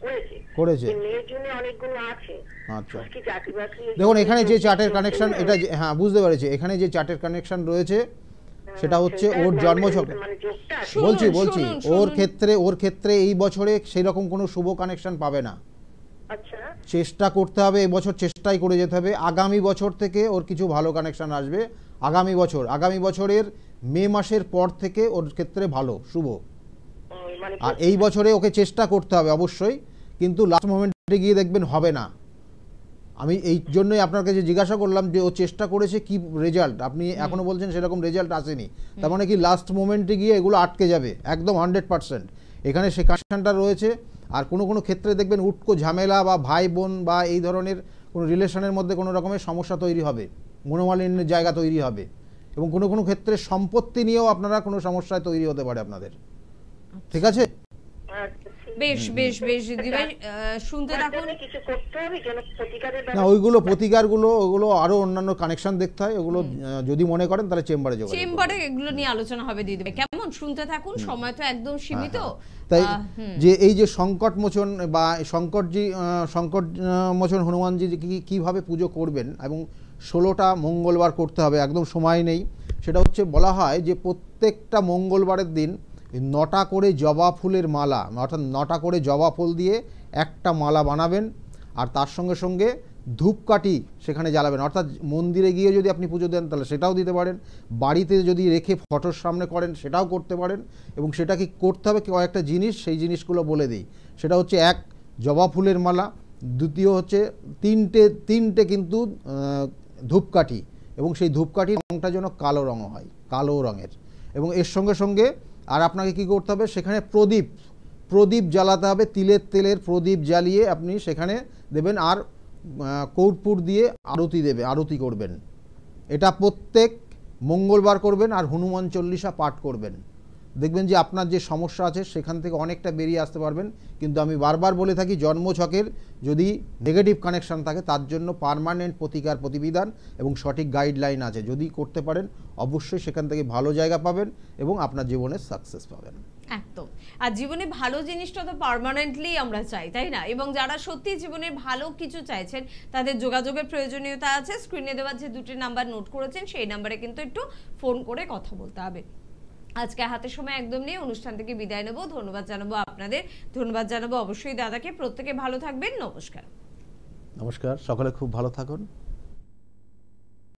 করেছে। মেয়ের জন্য অনেকগুলো আছে। আচ্ছা, কি চাকরি বাকরি। দেখুন এখানে যে চার্টের কানেকশন, এটা হ্যাঁ বুঝতে পেরেছি। এখানে যে চার্টের কানেকশন রয়েছে সেটা হচ্ছে ওর জন্মছক। বলছি ওর ক্ষেত্রে এই বছরে সেই রকম কোনো শুভ কানেকশন পাবে না। আচ্ছা, চেষ্টা করতে হবে, এই বছর চেষ্টাই করে যেতে হবে। আগামী বছর থেকে ওর কিছু ভালো কানেকশন আসবে। আগামী বছরের মে মাসের পর থেকে ওর ক্ষেত্রে ভালো শুভ। আর এই বছরে ওকে চেষ্টা করতে হবে অবশ্যই, কিন্তু লাস্ট মোমেন্টে গিয়ে দেখবেন হবে না। আমি এই জন্যই আপনার কাছে জিজ্ঞাসা করলাম যে ও চেষ্টা করেছে, কি রেজাল্ট। আপনি এখনো বলছেন সেরকম রেজাল্ট আসেনি, তার মানে কি লাস্ট মোমেন্টে গিয়ে এগুলো আটকে যাবে একদম 100%। এখানে সে কানেকশনটা রয়েছে। আর কোনো ক্ষেত্রে দেখবেন উটকো ঝামেলা বা ভাই বোন বা এই ধরনের কোনো রিলেশনের মধ্যে কোনো রকমের সমস্যা তৈরি হবে, মনোমালিন্যের জায়গা তৈরি হবে, এবং কোনো ক্ষেত্রে সম্পত্তি নিয়েও আপনারা কোনো সমস্যায় তৈরি হতে পারে আপনাদের। ঠিক আছে? বেশ বেশ বেশ দিদি ভাই, শুনতে থাকুন। না, ওগুলো আরো অন্যান্য কানেকশন দেখতে হয়। ওগুলো যদি মনে করেন তাহলে চেম্বারে এগুলো নিয়ে আলোচনা হবে দিদি ভাই। কেমন, শুনতে থাকুন, সময় তো একদম সীমিত। তাই যে এই যে সংকট মোচন বা সংকট মোচন হনুমানজি কিভাবে পুজো করবেন, এবং 16টা মঙ্গলবার করতে হবে, একদম সময় নেই। সেটা হচ্ছে বলা হয় যে প্রত্যেকটা মঙ্গলবারের দিন 9টা করে জবা ফুলের মালা, অর্থাৎ 9টা করে জবা ফুল দিয়ে একটা মালা বানাবেন। আর তার সঙ্গে সঙ্গে ধূপকাঠি সেখানে জ্বালাবেন। অর্থাৎ মন্দিরে গিয়ে যদি আপনি পুজো দেন তাহলে সেটাও দিতে পারেন, বাড়িতে যদি রেখে ফটোর সামনে করেন সেটাও করতে পারেন। এবং সেটা কি করতে হবে, কয়েকটা জিনিস, সেই জিনিসগুলো বলে দিই। সেটা হচ্ছে 1 জবা ফুলের মালা, দ্বিতীয় হচ্ছে তিনটে কিন্তু ধূপকাঠি, এবং সেই ধূপকাঠির রঙটা যেন কালো রঙ হয়, কালো রঙের। এবং এর সঙ্গে সঙ্গে আর আপনাকে কি করতে হবে, সেখানে প্রদীপ জ্বালাতে হবে। তেলের প্রদীপ জ্বালিয়ে আপনি সেখানে দেবেন। আর কর্পূর দিয়ে আরতি করবেন। এটা প্রত্যেক মঙ্গলবার করবেন। আর হনুমান চল্লিশা পাঠ করবেন। দেখবেন যে আপনার যে সমস্যা আছে সেখান থেকে অনেকটা বেরিয়ে আসতে পারবেন। কিন্তু আমি বারবার বলে থাকি, জন্মছকের যদি নেগেটিভ কানেকশন থাকে তার জন্য পার্মানেন্ট প্রতিবিধান এবং সঠিক গাইডলাইন আছে। যদি করতে পারেন অবশ্যই সেখান থেকে ভালো জায়গা পাবেন এবং আপনার জীবনে সাকসেস পাবেন। একদম। আর জীবনে ভালো জিনিসটা তো পার্মানেন্টলি আমরা চাই, তাই না? এবং যারা সত্যি জীবনে ভালো কিছু চাইছেন তাদের যোগাযোগের প্রয়োজনীয়তা আছে। স্ক্রিনে দেওয়া যে 2টি নাম্বার নোট করেছেন সেই নাম্বারে কিন্তু একটু ফোন করে কথা বলতে হবে। আজকে হাতে সময় একদম নেই, অনুষ্ঠান থেকে বিদায় নেব। ধন্যবাদ জানাবো আপনাদের, ধন্যবাদ জানাবো অবশ্যই দাদাকে। প্রত্যেকে ভালো থাকবেন। নমস্কার। সকলে খুব ভালো থাকুন।